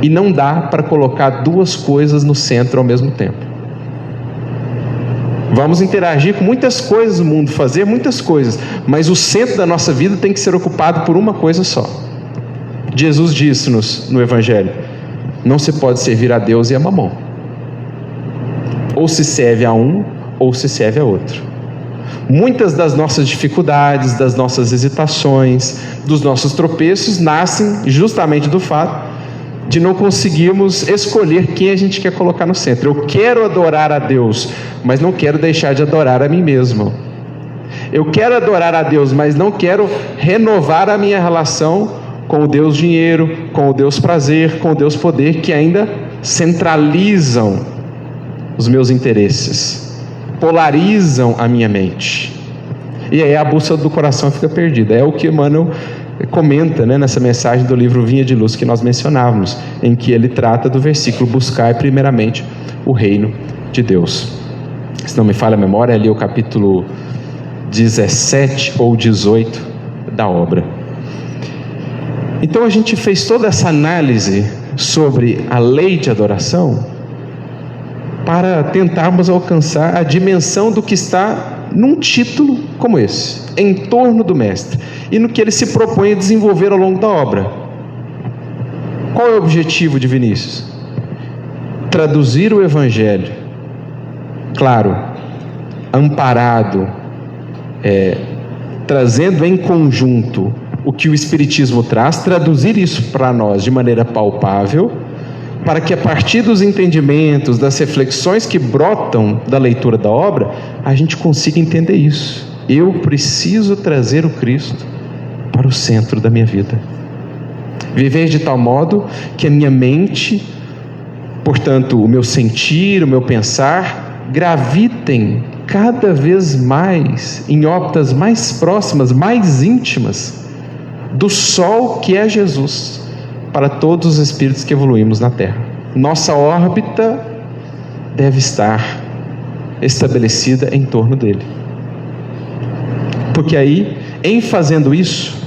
E não dá para colocar duas coisas no centro ao mesmo tempo. Vamos interagir com muitas coisas no mundo, fazer muitas coisas, mas o centro da nossa vida tem que ser ocupado por uma coisa só. Jesus disse-nos no Evangelho, não se pode servir a Deus e a Mamon. Ou se serve a um, ou se serve a outro. Muitas das nossas dificuldades, das nossas hesitações, dos nossos tropeços, nascem justamente do fato de não conseguirmos escolher quem a gente quer colocar no centro. Eu quero adorar a Deus, mas não quero deixar de adorar a mim mesmo. Eu quero adorar a Deus, mas não quero renovar a minha relação com o Deus dinheiro, com o Deus prazer, com o Deus poder, que ainda centralizam os meus interesses, polarizam a minha mente. E aí a bússola do coração fica perdida. É o que Emmanuel comenta, nessa mensagem do livro Vinha de Luz que nós mencionávamos, em que ele trata do versículo, buscar primeiramente o reino de Deus. Se não me falha a memória, é ali o capítulo 17 ou 18 da obra. Então a gente fez toda essa análise sobre a lei de adoração para tentarmos alcançar a dimensão do que está num título como esse, em torno do Mestre, e no que ele se propõe a desenvolver ao longo da obra. Qual é o objetivo de Vinícius? Traduzir o Evangelho, claro, amparado, trazendo em conjunto o que o Espiritismo traz, traduzir isso para nós de maneira palpável, para que a partir dos entendimentos, das reflexões que brotam da leitura da obra, a gente consiga entender isso. Eu preciso trazer o Cristo para o centro da minha vida. Viver de tal modo que a minha mente, portanto, o meu sentir, o meu pensar, gravitem cada vez mais em órbitas mais próximas, mais íntimas do Sol que é Jesus, para todos os espíritos que evoluímos na Terra. Nossa órbita deve estar estabelecida em torno dele. Porque aí, em fazendo isso,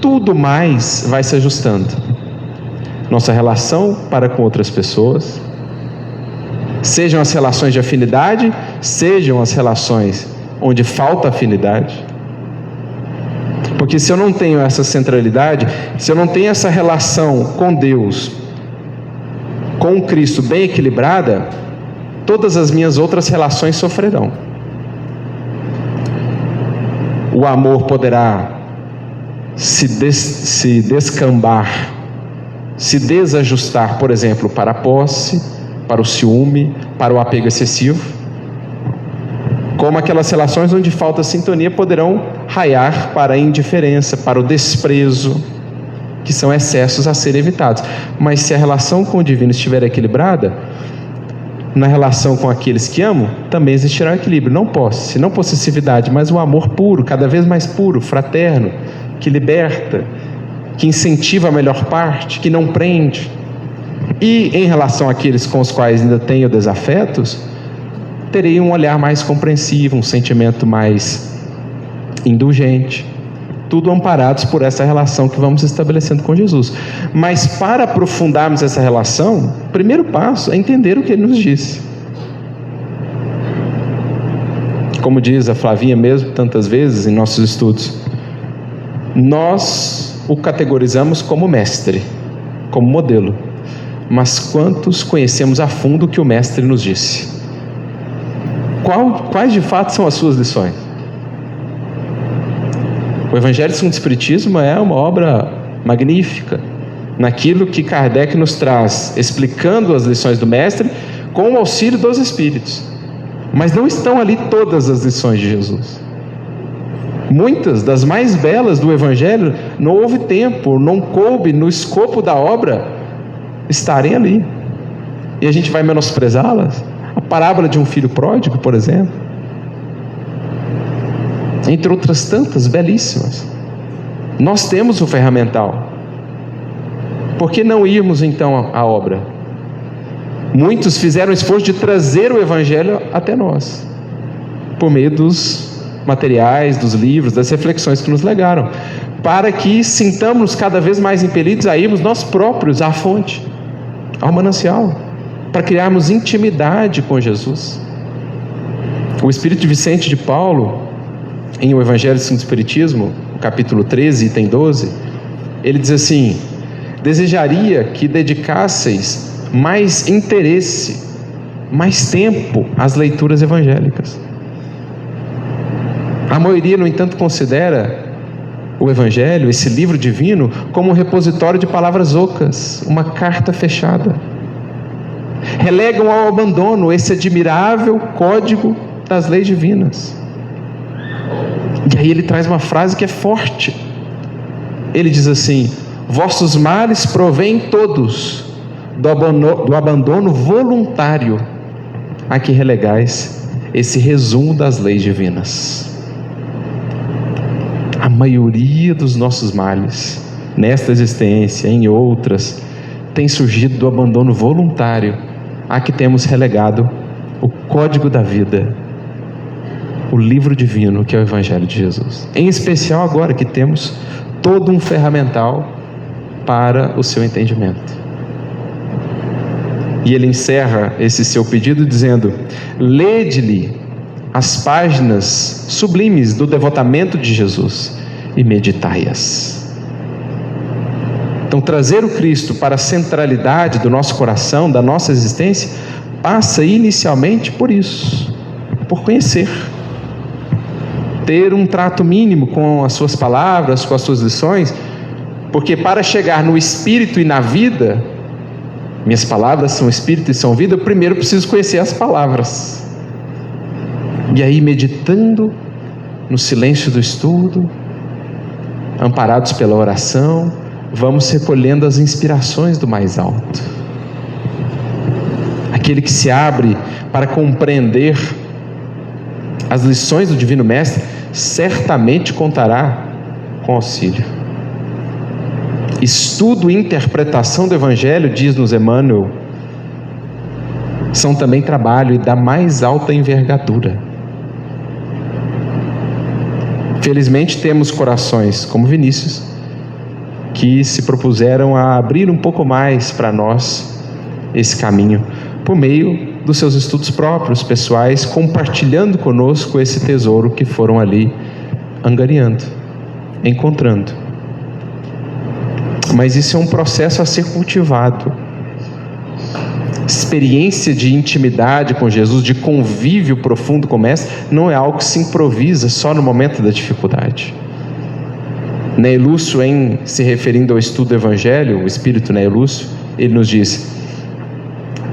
tudo mais vai se ajustando. Nossa relação para com outras pessoas, sejam as relações de afinidade, sejam as relações onde falta afinidade. Porque se eu não tenho essa centralidade, se eu não tenho essa relação com Deus, com Cristo bem equilibrada, todas as minhas outras relações sofrerão. O amor poderá se descambar, se desajustar, por exemplo, para a posse, para o ciúme, para o apego excessivo. Como aquelas relações onde falta sintonia poderão raiar para a indiferença, para o desprezo, que são excessos a serem evitados. Mas se a relação com o divino estiver equilibrada, na relação com aqueles que amo, também existirá um equilíbrio. Não posse, não possessividade, mas um amor puro, cada vez mais puro, fraterno, que liberta, que incentiva a melhor parte, que não prende. E em relação àqueles com os quais ainda tenho desafetos, terei um olhar mais compreensivo, um sentimento mais indulgente, tudo amparados por essa relação que vamos estabelecendo com Jesus. Mas para aprofundarmos essa relação, o primeiro passo é entender o que ele nos disse. Como diz a Flavinha mesmo tantas vezes em nossos estudos, nós o categorizamos como mestre, como modelo, mas quantos conhecemos a fundo o que o mestre nos disse? Quais de fato são as suas lições? O Evangelho segundo o Espiritismo é uma obra magnífica naquilo que Kardec nos traz, explicando as lições do mestre com o auxílio dos Espíritos. Mas não estão ali todas as lições de Jesus. Muitas das mais belas do Evangelho não houve tempo, não coube no escopo da obra estarem ali. E a gente vai menosprezá-las? A parábola de um filho pródigo, por exemplo, entre outras tantas belíssimas. Nós temos o ferramental. Por que não irmos então à obra? Muitos fizeram o esforço de trazer o Evangelho até nós, por meio dos materiais, dos livros, das reflexões que nos legaram, para que sintamos cada vez mais impelidos a irmos nós próprios à fonte, ao manancial, para criarmos intimidade com Jesus. O Espírito de Vicente de Paulo, em O Evangelho segundo o Espiritismo, capítulo 13, item 12, ele diz assim: desejaria que dedicasseis mais interesse, mais tempo às leituras evangélicas. A maioria, no entanto, considera o Evangelho, esse livro divino, como um repositório de palavras ocas, uma carta fechada. Relegam ao abandono esse admirável código das leis divinas. E aí ele traz uma frase que é forte. Ele diz assim: vossos males provêm todos do abandono voluntário a que relegais esse resumo das leis divinas. A maioria dos nossos males, nesta existência, em outras, tem surgido do abandono voluntário a que temos relegado o código da vida, o livro divino que é o Evangelho de Jesus. Em especial agora que temos todo um ferramental para o seu entendimento. E ele encerra esse seu pedido dizendo: lede-lhe as páginas sublimes do devotamento de Jesus e meditai-as. Então, trazer o Cristo para a centralidade do nosso coração, da nossa existência, passa inicialmente por isso, por conhecer, ter um trato mínimo com as suas palavras, com as suas lições, porque para chegar no espírito e na vida, minhas palavras são espírito e são vida, eu primeiro preciso conhecer as palavras. E aí, meditando no silêncio do estudo, amparados pela oração, vamos recolhendo as inspirações do mais alto. Aquele que se abre para compreender as lições do Divino Mestre, certamente contará com auxílio. Estudo e interpretação do Evangelho, diz-nos Emmanuel, são também trabalho da mais alta envergadura. Felizmente temos corações como Vinícius, que se propuseram a abrir um pouco mais para nós esse caminho, por meio dos seus estudos próprios, pessoais, compartilhando conosco esse tesouro que foram ali angariando, encontrando. Mas isso é um processo a ser cultivado. Experiência de intimidade com Jesus, de convívio profundo com o Mestre, não é algo que se improvisa só no momento da dificuldade. Ney Lúcio, em se referindo ao estudo do Evangelho, o Espírito Ney Lúcio, ele nos diz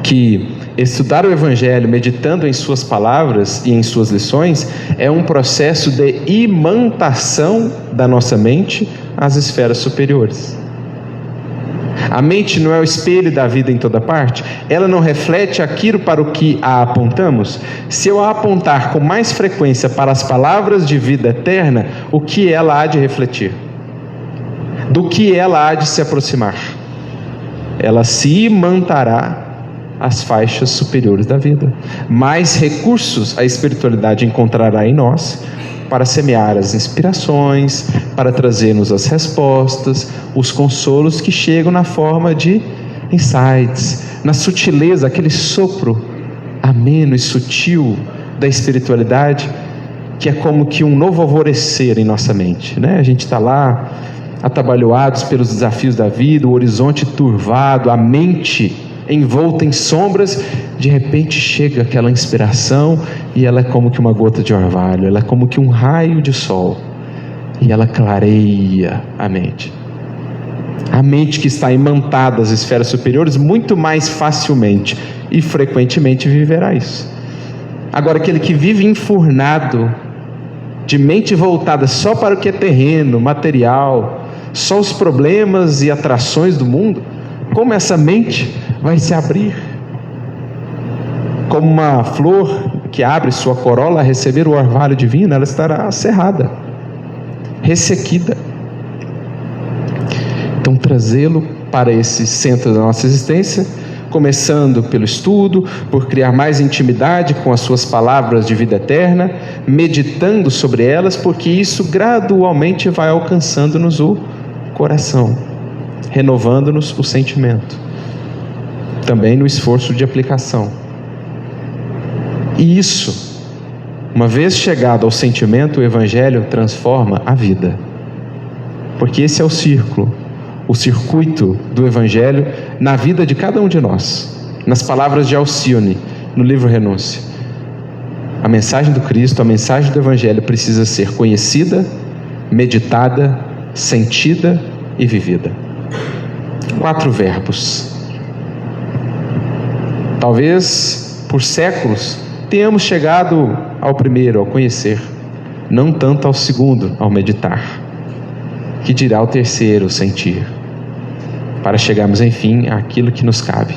que estudar o Evangelho meditando em suas palavras e em suas lições é um processo de imantação da nossa mente às esferas superiores. A mente não é o espelho da vida em toda parte? Ela não reflete aquilo para o que a apontamos? Se eu a apontar com mais frequência para as palavras de vida eterna, o que ela há de refletir? Do que ela há de se aproximar? Ela se imantará às faixas superiores da vida. Mais recursos a espiritualidade encontrará em nós para semear as inspirações, para trazer-nos as respostas, os consolos que chegam na forma de insights, na sutileza, aquele sopro ameno e sutil da espiritualidade, que é como que um novo alvorecer em nossa mente, né? A gente está lá, atabalhoados pelos desafios da vida, o horizonte turvado, a mente envolta em sombras, de repente chega aquela inspiração e ela é como que uma gota de orvalho, ela é como que um raio de sol e ela clareia a mente. A mente que está imantada às esferas superiores muito mais facilmente e frequentemente viverá isso. Agora, aquele que vive enfurnado, de mente voltada só para o que é terreno, material, só os problemas e atrações do mundo, como essa mente vai se abrir? Como uma flor que abre sua corola a receber o orvalho divino, ela estará cerrada, ressequida. Então, trazê-lo para esse centro da nossa existência, começando pelo estudo, por criar mais intimidade com as suas palavras de vida eterna, meditando sobre elas, porque isso gradualmente vai alcançando-nos o coração, renovando-nos o sentimento, também no esforço de aplicação. E isso, uma vez chegado ao sentimento, o Evangelho transforma a vida, porque esse é o círculo, o circuito do Evangelho na vida de cada um de nós. Nas palavras de Alcione, no livro Renúncia, a mensagem do Cristo, a mensagem do Evangelho precisa ser conhecida, meditada, sentida e vivida. 4 verbos. Talvez por séculos tenhamos chegado ao primeiro, ao conhecer, não tanto ao segundo, ao meditar, que dirá ao terceiro, sentir, para chegarmos enfim àquilo que nos cabe,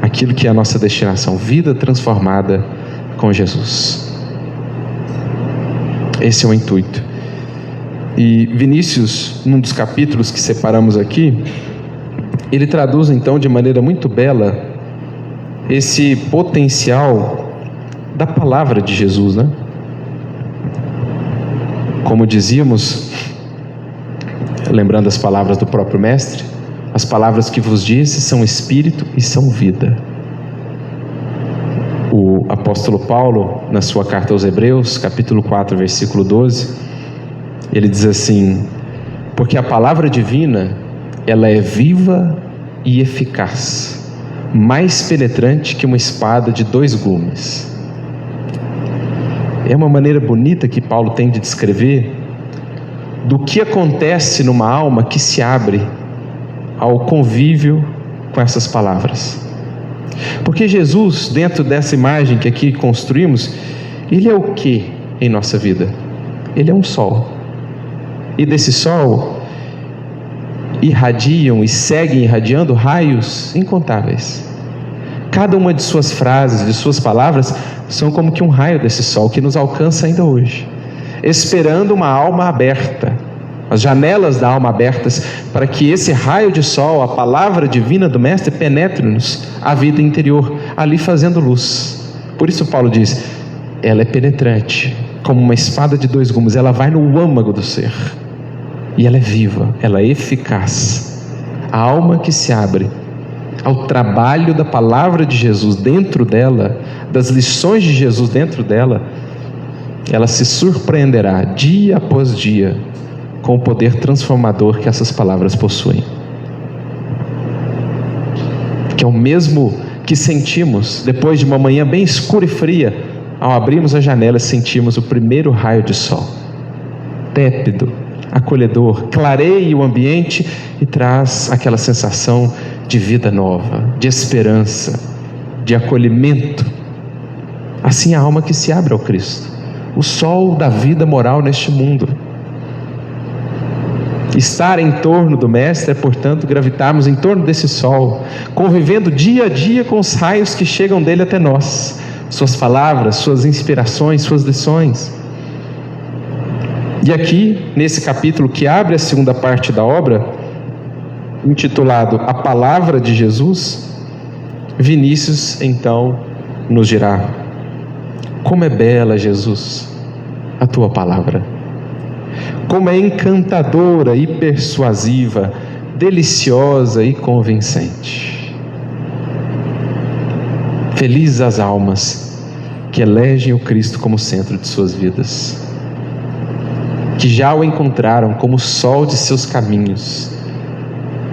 aquilo que é a nossa destinação, vida transformada com Jesus. Esse é o intuito. E Vinícius, num dos capítulos que separamos aqui, ele traduz então de maneira muito bela esse potencial da palavra de Jesus, né? Como dizíamos, lembrando as palavras do próprio Mestre, as palavras que vos disse são espírito e são vida. O apóstolo Paulo, na sua carta aos Hebreus, capítulo 4, versículo 12, ele diz assim: porque a palavra divina, ela é viva e eficaz, mais penetrante que uma espada de 2 gumes. É uma maneira bonita que Paulo tem de descrever do que acontece numa alma que se abre ao convívio com essas palavras. Porque Jesus, dentro dessa imagem que aqui construímos, ele é o que em nossa vida? Ele é um sol. E desse sol irradiam e seguem irradiando raios incontáveis. Cada uma de suas frases, de suas palavras, são como que um raio desse sol que nos alcança ainda hoje, esperando uma alma aberta, as janelas da alma abertas, para que esse raio de sol, a palavra divina do Mestre, penetre-nos a vida interior, ali fazendo luz. Por isso Paulo diz, ela é penetrante, como uma espada de 2 gumes, ela vai no âmago do ser, e ela é viva, ela é eficaz. A alma que se abre ao trabalho da palavra de Jesus dentro dela, das lições de Jesus dentro dela, ela se surpreenderá dia após dia com o poder transformador que essas palavras possuem, que é o mesmo que sentimos depois de uma manhã bem escura e fria. Ao abrirmos a janela, sentimos o primeiro raio de sol, tépido, acolhedor, clareia o ambiente e traz aquela sensação de vida nova, de esperança, de acolhimento. Assim a alma que se abre ao Cristo, o sol da vida moral neste mundo. Estar em torno do Mestre é, portanto, gravitarmos em torno desse sol, convivendo dia a dia com os raios que chegam dele até nós, suas palavras, suas inspirações, suas lições. E aqui, nesse capítulo que abre a segunda parte da obra, intitulado A Palavra de Jesus, Vinícius então nos dirá: como é bela, Jesus, a tua palavra. Como é encantadora e persuasiva, deliciosa e convincente. Felizes as almas que elegem o Cristo como centro de suas vidas, que já o encontraram como o sol de seus caminhos,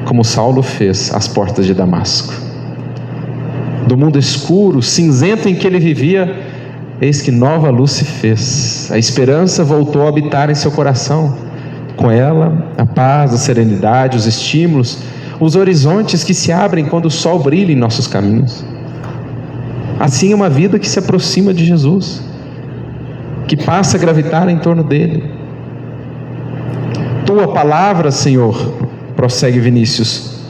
como Saulo fez às portas de Damasco. Do mundo escuro, cinzento em que ele vivia, eis que nova luz se fez, a esperança voltou a habitar em seu coração, com ela a paz, a serenidade, os estímulos, os horizontes que se abrem quando o sol brilha em nossos caminhos. Assim é uma vida que se aproxima de Jesus, que passa a gravitar em torno dele. Tua palavra, Senhor, prossegue Vinícius,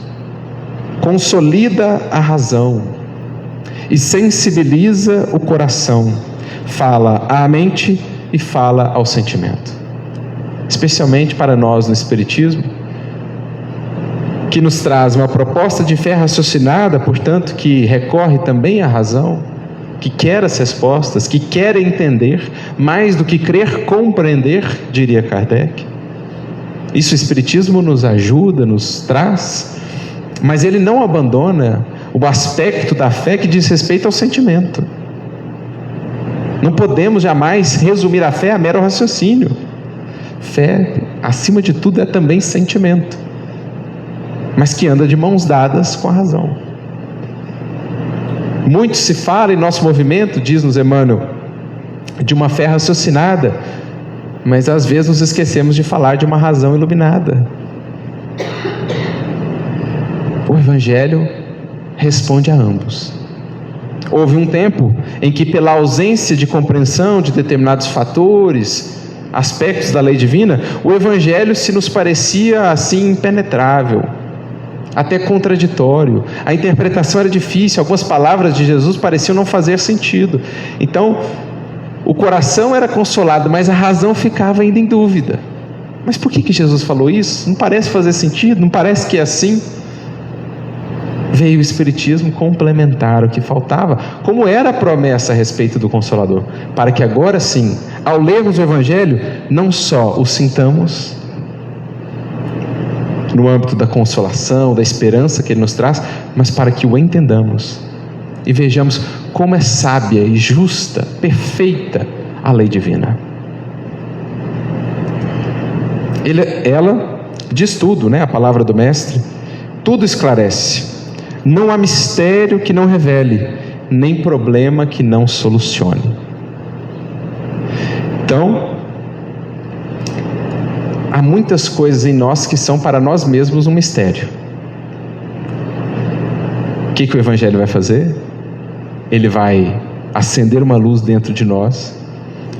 consolida a razão e sensibiliza o coração, fala à mente e fala ao sentimento. Especialmente para nós no Espiritismo, que nos traz uma proposta de fé raciocinada, portanto, que recorre também à razão, que quer as respostas, que quer entender, mais do que crer compreender, diria Kardec. Isso o Espiritismo nos ajuda, nos traz, mas ele não abandona o aspecto da fé que diz respeito ao sentimento. Não podemos jamais resumir a fé a mero raciocínio. Fé, acima de tudo, é também sentimento, mas que anda de mãos dadas com a razão. Muito se fala em nosso movimento, diz-nos Emmanuel, de uma fé raciocinada, mas às vezes nos esquecemos de falar de uma razão iluminada. O Evangelho responde a ambos. Houve um tempo em que, pela ausência de compreensão de determinados fatores, aspectos da lei divina, o Evangelho se nos parecia assim impenetrável, até contraditório. A interpretação era difícil, algumas palavras de Jesus pareciam não fazer sentido. Então, o coração era consolado, mas a razão ficava ainda em dúvida. Mas por que Jesus falou isso? Não parece fazer sentido, não parece que é assim. Veio o Espiritismo complementar o que faltava, como era a promessa a respeito do Consolador, para que agora sim, ao lermos o Evangelho, não só o sintamos no âmbito da consolação, da esperança que ele nos traz, mas para que o entendamos e vejamos como é sábia e justa, perfeita a lei divina. Ela diz tudo, né? A palavra do Mestre, tudo esclarece. Não há mistério que não revele, nem problema que não solucione. Então, há muitas coisas em nós que são para nós mesmos um mistério. O que o Evangelho vai fazer? Ele vai acender uma luz dentro de nós,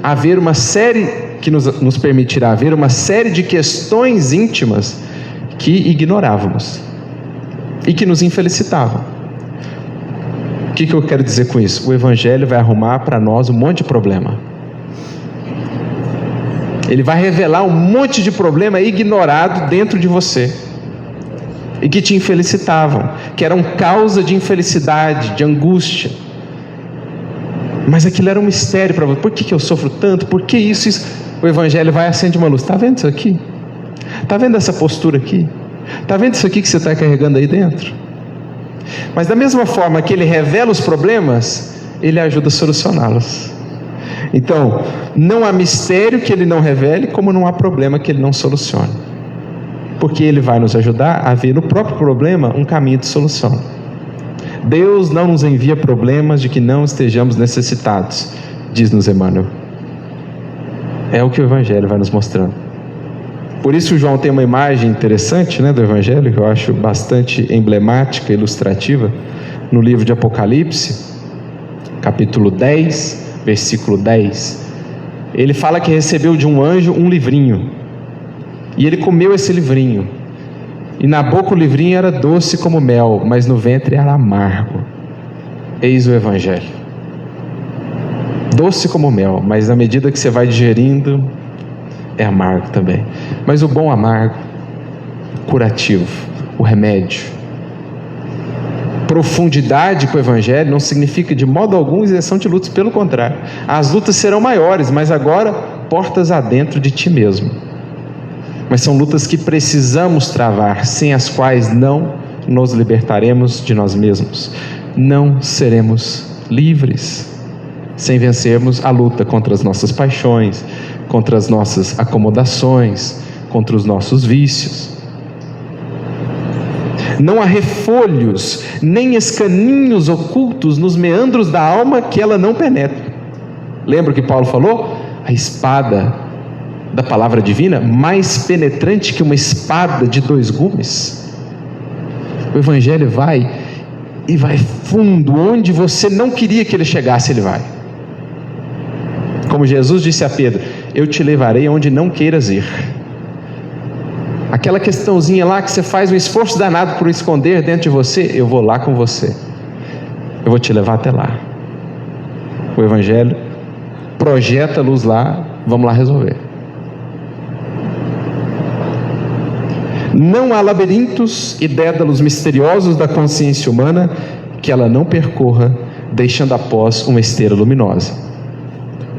haver uma série que nos permitirá ver uma série de questões íntimas que ignorávamos e que nos infelicitavam. O que eu quero dizer com isso? O Evangelho vai arrumar para nós um monte de problema. Ele vai revelar um monte de problema ignorado dentro de você e que te infelicitavam, que eram causa de infelicidade, de angústia. Mas aquilo era um mistério para você. Por que eu sofro tanto? Por que isso? O Evangelho vai acender uma luz. Está vendo isso aqui? Está vendo essa postura aqui? Está vendo isso aqui que você está carregando aí dentro? Mas da mesma forma que ele revela os problemas, ele ajuda a solucioná-los. Então, não há mistério que ele não revele, como não há problema que ele não solucione. Porque ele vai nos ajudar a ver no próprio problema um caminho de solução. Deus não nos envia problemas de que não estejamos necessitados, diz-nos Emmanuel. É o que o Evangelho vai nos mostrando. Por isso João tem uma imagem interessante, né, do Evangelho, que eu acho bastante emblemática, ilustrativa, no livro de Apocalipse, capítulo 10, versículo 10. Ele fala que recebeu de um anjo um livrinho, e ele comeu esse livrinho, e na boca o livrinho era doce como mel, mas no ventre era amargo. Eis o Evangelho. Doce como mel, mas à medida que você vai digerindo, é amargo também. Mas o bom amargo, curativo, o remédio. Profundidade com o Evangelho não significa de modo algum isenção de lutas, pelo contrário. As lutas serão maiores, mas agora portas adentro de ti mesmo. Mas são lutas que precisamos travar, sem as quais não nos libertaremos de nós mesmos. Não seremos livres sem vencermos a luta contra as nossas paixões, contra as nossas acomodações, contra os nossos vícios. Não há refolhos, nem escaninhos ocultos nos meandros da alma que ela não penetra. Lembra o que Paulo falou? A espada da palavra divina, mais penetrante que uma espada de 2 gumes. O Evangelho vai fundo, onde você não queria que ele chegasse, ele vai. Como Jesus disse a Pedro: eu te levarei aonde não queiras ir. Aquela questãozinha lá que você faz um esforço danado por esconder dentro de você, eu vou lá com você. Eu vou te levar até lá. O Evangelho projeta a luz lá, vamos lá resolver. Não há labirintos e dédalos misteriosos da consciência humana que ela não percorra, deixando após uma esteira luminosa.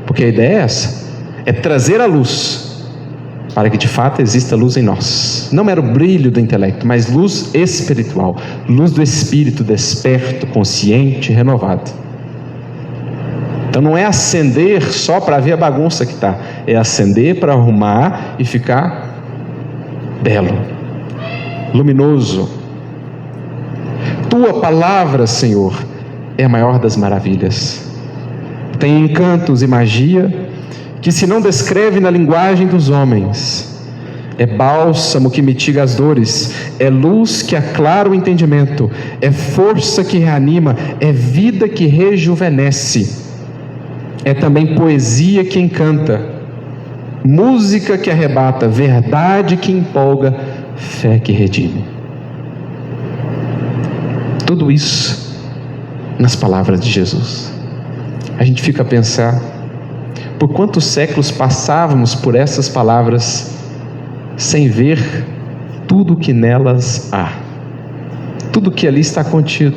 Porque a ideia é essa, é trazer a luz, para que de fato exista luz em nós. Não era o brilho do intelecto, mas luz espiritual, luz do espírito desperto, consciente, renovado. Então não é acender só para ver a bagunça que está, é acender para arrumar e ficar belo, luminoso. Tua palavra, Senhor, é a maior das maravilhas. Tem encantos e magia que se não descreve na linguagem dos homens. É bálsamo que mitiga as dores, é luz que aclara o entendimento, é força que reanima, é vida que rejuvenesce, é também poesia que encanta, música que arrebata, verdade que empolga, fé que redime. Tudo isso nas palavras de Jesus. A gente fica a pensar, por quantos séculos passávamos por essas palavras sem ver tudo que nelas há, tudo que ali está contido.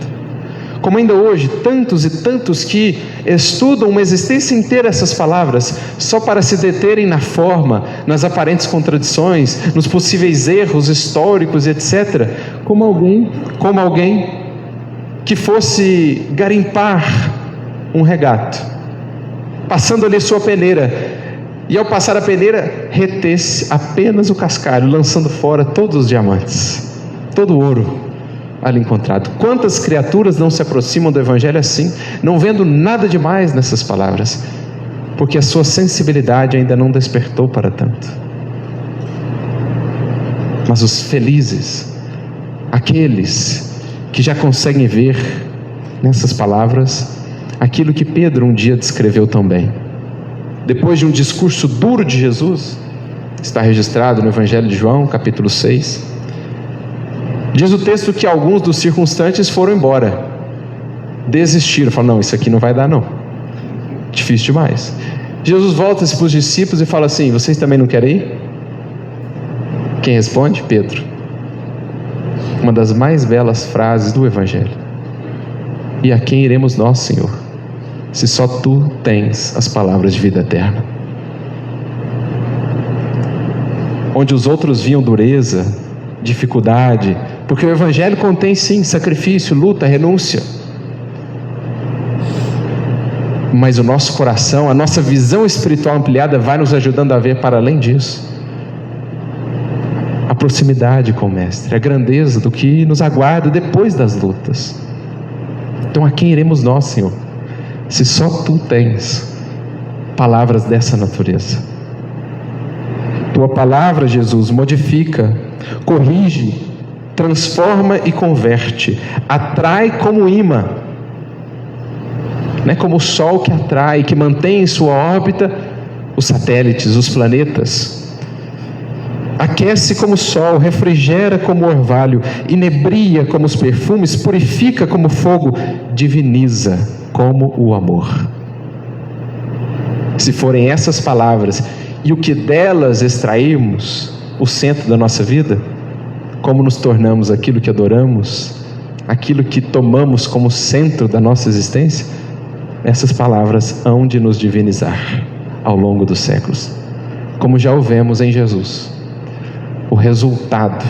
Como ainda hoje, tantos e tantos que estudam uma existência inteira essas palavras, só para se deterem na forma, nas aparentes contradições, nos possíveis erros históricos, etc. Como alguém que fosse garimpar um regato, passando ali sua peneira, e ao passar a peneira, retesse apenas o cascalho, lançando fora todos os diamantes, todo o ouro ali encontrado. Quantas criaturas não se aproximam do Evangelho assim, não vendo nada demais nessas palavras, porque a sua sensibilidade ainda não despertou para tanto. Mas os felizes, aqueles que já conseguem ver nessas palavras aquilo que Pedro um dia descreveu tão bem: depois de um discurso duro de Jesus, está registrado no Evangelho de João, capítulo 6, diz o texto que alguns dos circunstantes foram embora, desistiram, falaram: não, isso aqui não vai dar não, difícil demais. Jesus volta-se para os discípulos e fala assim: vocês também não querem ir? Quem responde? Pedro. Uma das mais belas frases do Evangelho: e a quem iremos nós, Senhor, se só Tu tens as palavras de vida eterna? Onde os outros viam dureza, dificuldade, porque o Evangelho contém sim sacrifício, luta, renúncia, mas o nosso coração, a nossa visão espiritual ampliada vai nos ajudando a ver para além disso. A proximidade com o Mestre, a grandeza do que nos aguarda depois das lutas. Então a quem iremos nós, Senhor, se só Tu tens palavras dessa natureza? Tua palavra, Jesus, modifica, corrige, transforma e converte, atrai como imã, não é como o Sol que atrai, que mantém em sua órbita os satélites, os planetas. Aquece como o sol, refrigera como o orvalho, inebria como os perfumes, purifica como o fogo, diviniza como o amor. Se forem essas palavras e o que delas extrairmos o centro da nossa vida, como nos tornamos aquilo que adoramos, aquilo que tomamos como centro da nossa existência, essas palavras hão de nos divinizar ao longo dos séculos, como já o vemos em Jesus, o resultado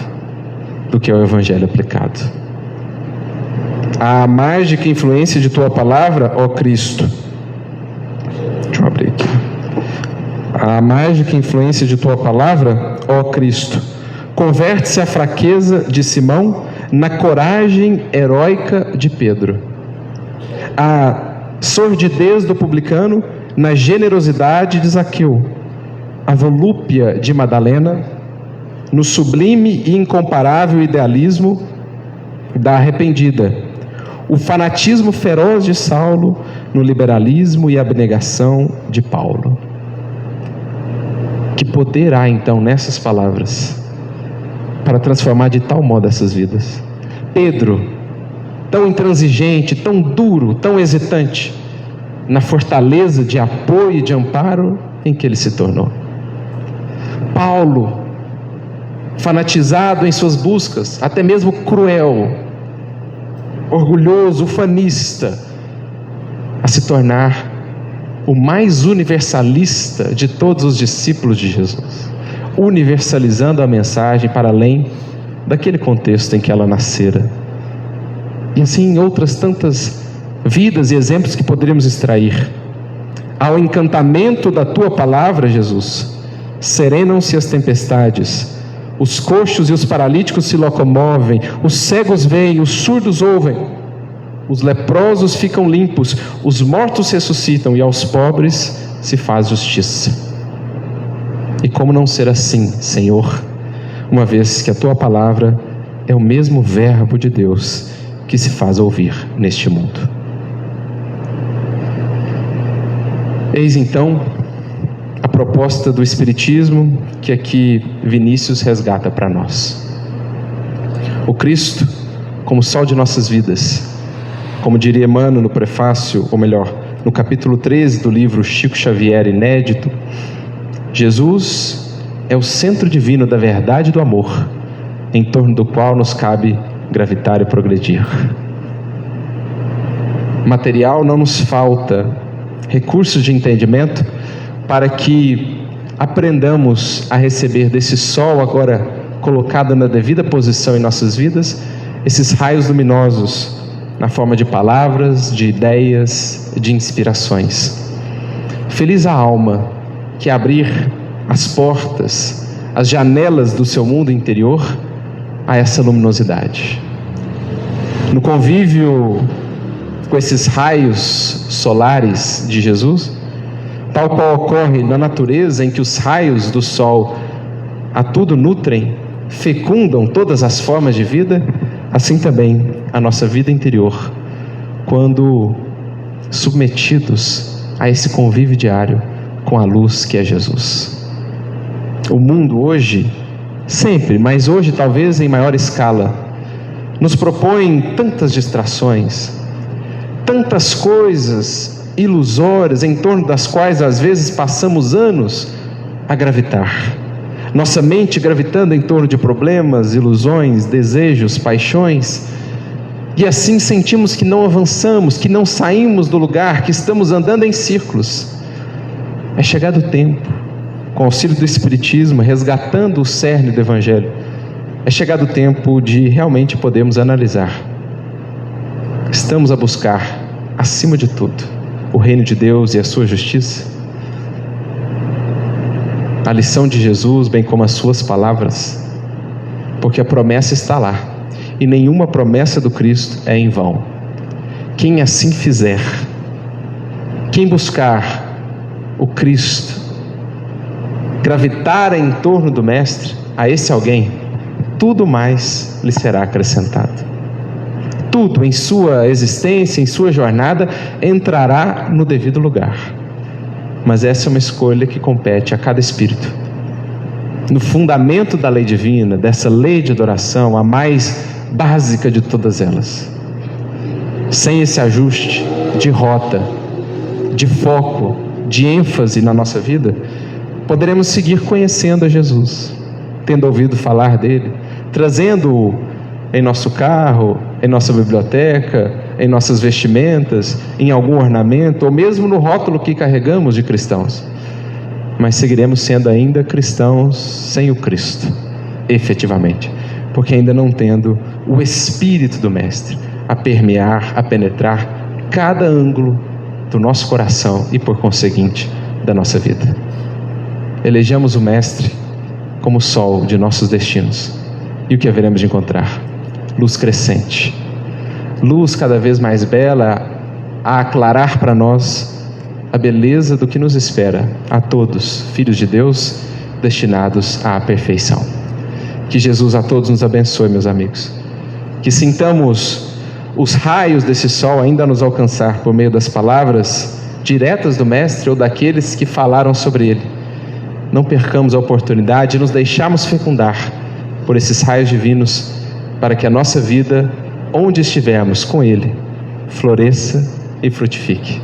do que é o Evangelho aplicado. A mágica influência de Tua palavra, ó Cristo, deixa eu abrir aqui. A mágica influência de Tua palavra, ó Cristo, converte-se a fraqueza de Simão na coragem heróica de Pedro, a sordidez do publicano na generosidade de Zaqueu, a volúpia de Madalena no sublime e incomparável idealismo da arrependida, o fanatismo feroz de Saulo no liberalismo e abnegação de Paulo. Que poder há então nessas palavras para transformar de tal modo essas vidas? Pedro, tão intransigente, tão duro, tão hesitante, na fortaleza de apoio e de amparo em que ele se tornou. Paulo, fanatizado em suas buscas, até mesmo cruel, orgulhoso, ufanista, a se tornar o mais universalista de todos os discípulos de Jesus, universalizando a mensagem para além daquele contexto em que ela nascera. E assim outras tantas vidas e exemplos que poderíamos extrair. Ao encantamento da Tua palavra, Jesus, serenam-se as tempestades, os coxos e os paralíticos se locomovem, os cegos veem, os surdos ouvem, os leprosos ficam limpos, os mortos ressuscitam e aos pobres se faz justiça. E como não ser assim, Senhor, uma vez que a Tua palavra é o mesmo verbo de Deus que se faz ouvir neste mundo. Eis então a proposta do Espiritismo que aqui Vinícius resgata para nós. O Cristo como sol de nossas vidas, como diria Emmanuel no prefácio, ou melhor, no capítulo 13 do livro Chico Xavier inédito, Jesus é o centro divino da verdade e do amor, em torno do qual nos cabe gravitar e progredir. Material não nos falta, recursos de entendimento para que aprendamos a receber desse sol agora colocado na devida posição em nossas vidas, esses raios luminosos na forma de palavras, de ideias, de inspirações. Feliz a alma que abrir as portas, as janelas do seu mundo interior a essa luminosidade. No convívio com esses raios solares de Jesus, tal qual ocorre na natureza em que os raios do sol a tudo nutrem, fecundam todas as formas de vida, assim também a nossa vida interior, quando submetidos a esse convívio diário, com a luz que é Jesus. O mundo hoje, sempre, mas hoje talvez em maior escala, nos propõe tantas distrações, tantas coisas ilusórias em torno das quais às vezes passamos anos a gravitar. Nossa mente gravitando em torno de problemas, ilusões, desejos, paixões, e assim sentimos que não avançamos, que não saímos do lugar, que estamos andando em círculos. É chegado o tempo, com o auxílio do Espiritismo, resgatando o cerne do Evangelho, é chegado o tempo de realmente podermos analisar. Estamos a buscar, acima de tudo, o reino de Deus e a sua justiça? A lição de Jesus, bem como as suas palavras, porque a promessa está lá, e nenhuma promessa do Cristo é em vão. Quem assim fizer, quem buscar o Cristo, gravitar em torno do Mestre, a esse alguém, tudo mais lhe será acrescentado. Tudo em sua existência, em sua jornada, entrará no devido lugar. Mas essa é uma escolha que compete a cada espírito. No fundamento da lei divina, dessa lei de adoração, a mais básica de todas elas, sem esse ajuste de rota, de foco, de ênfase na nossa vida, poderemos seguir conhecendo a Jesus, tendo ouvido falar dele, trazendo-o em nosso carro, em nossa biblioteca, em nossas vestimentas, em algum ornamento, ou mesmo no rótulo que carregamos de cristãos. Mas seguiremos sendo ainda cristãos sem o Cristo, efetivamente, porque ainda não tendo o Espírito do Mestre a permear, a penetrar cada ângulo do nosso coração e, por conseguinte, da nossa vida. Elejamos o Mestre como o sol de nossos destinos. E o que haveremos de encontrar? Luz crescente, luz cada vez mais bela, a aclarar para nós a beleza do que nos espera a todos, filhos de Deus, destinados à perfeição. Que Jesus a todos nos abençoe, meus amigos. Que sintamos os raios desse sol ainda nos alcançar por meio das palavras diretas do Mestre ou daqueles que falaram sobre ele. Não percamos a oportunidade de nos deixarmos fecundar por esses raios divinos, para que a nossa vida, onde estivermos com ele, floresça e frutifique.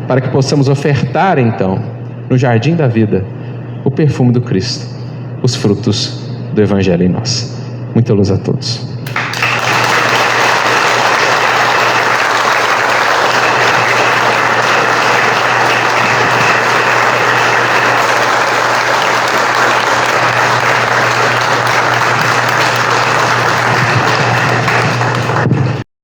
Para que possamos ofertar então, no jardim da vida, o perfume do Cristo, os frutos do Evangelho em nós. Muita luz a todos.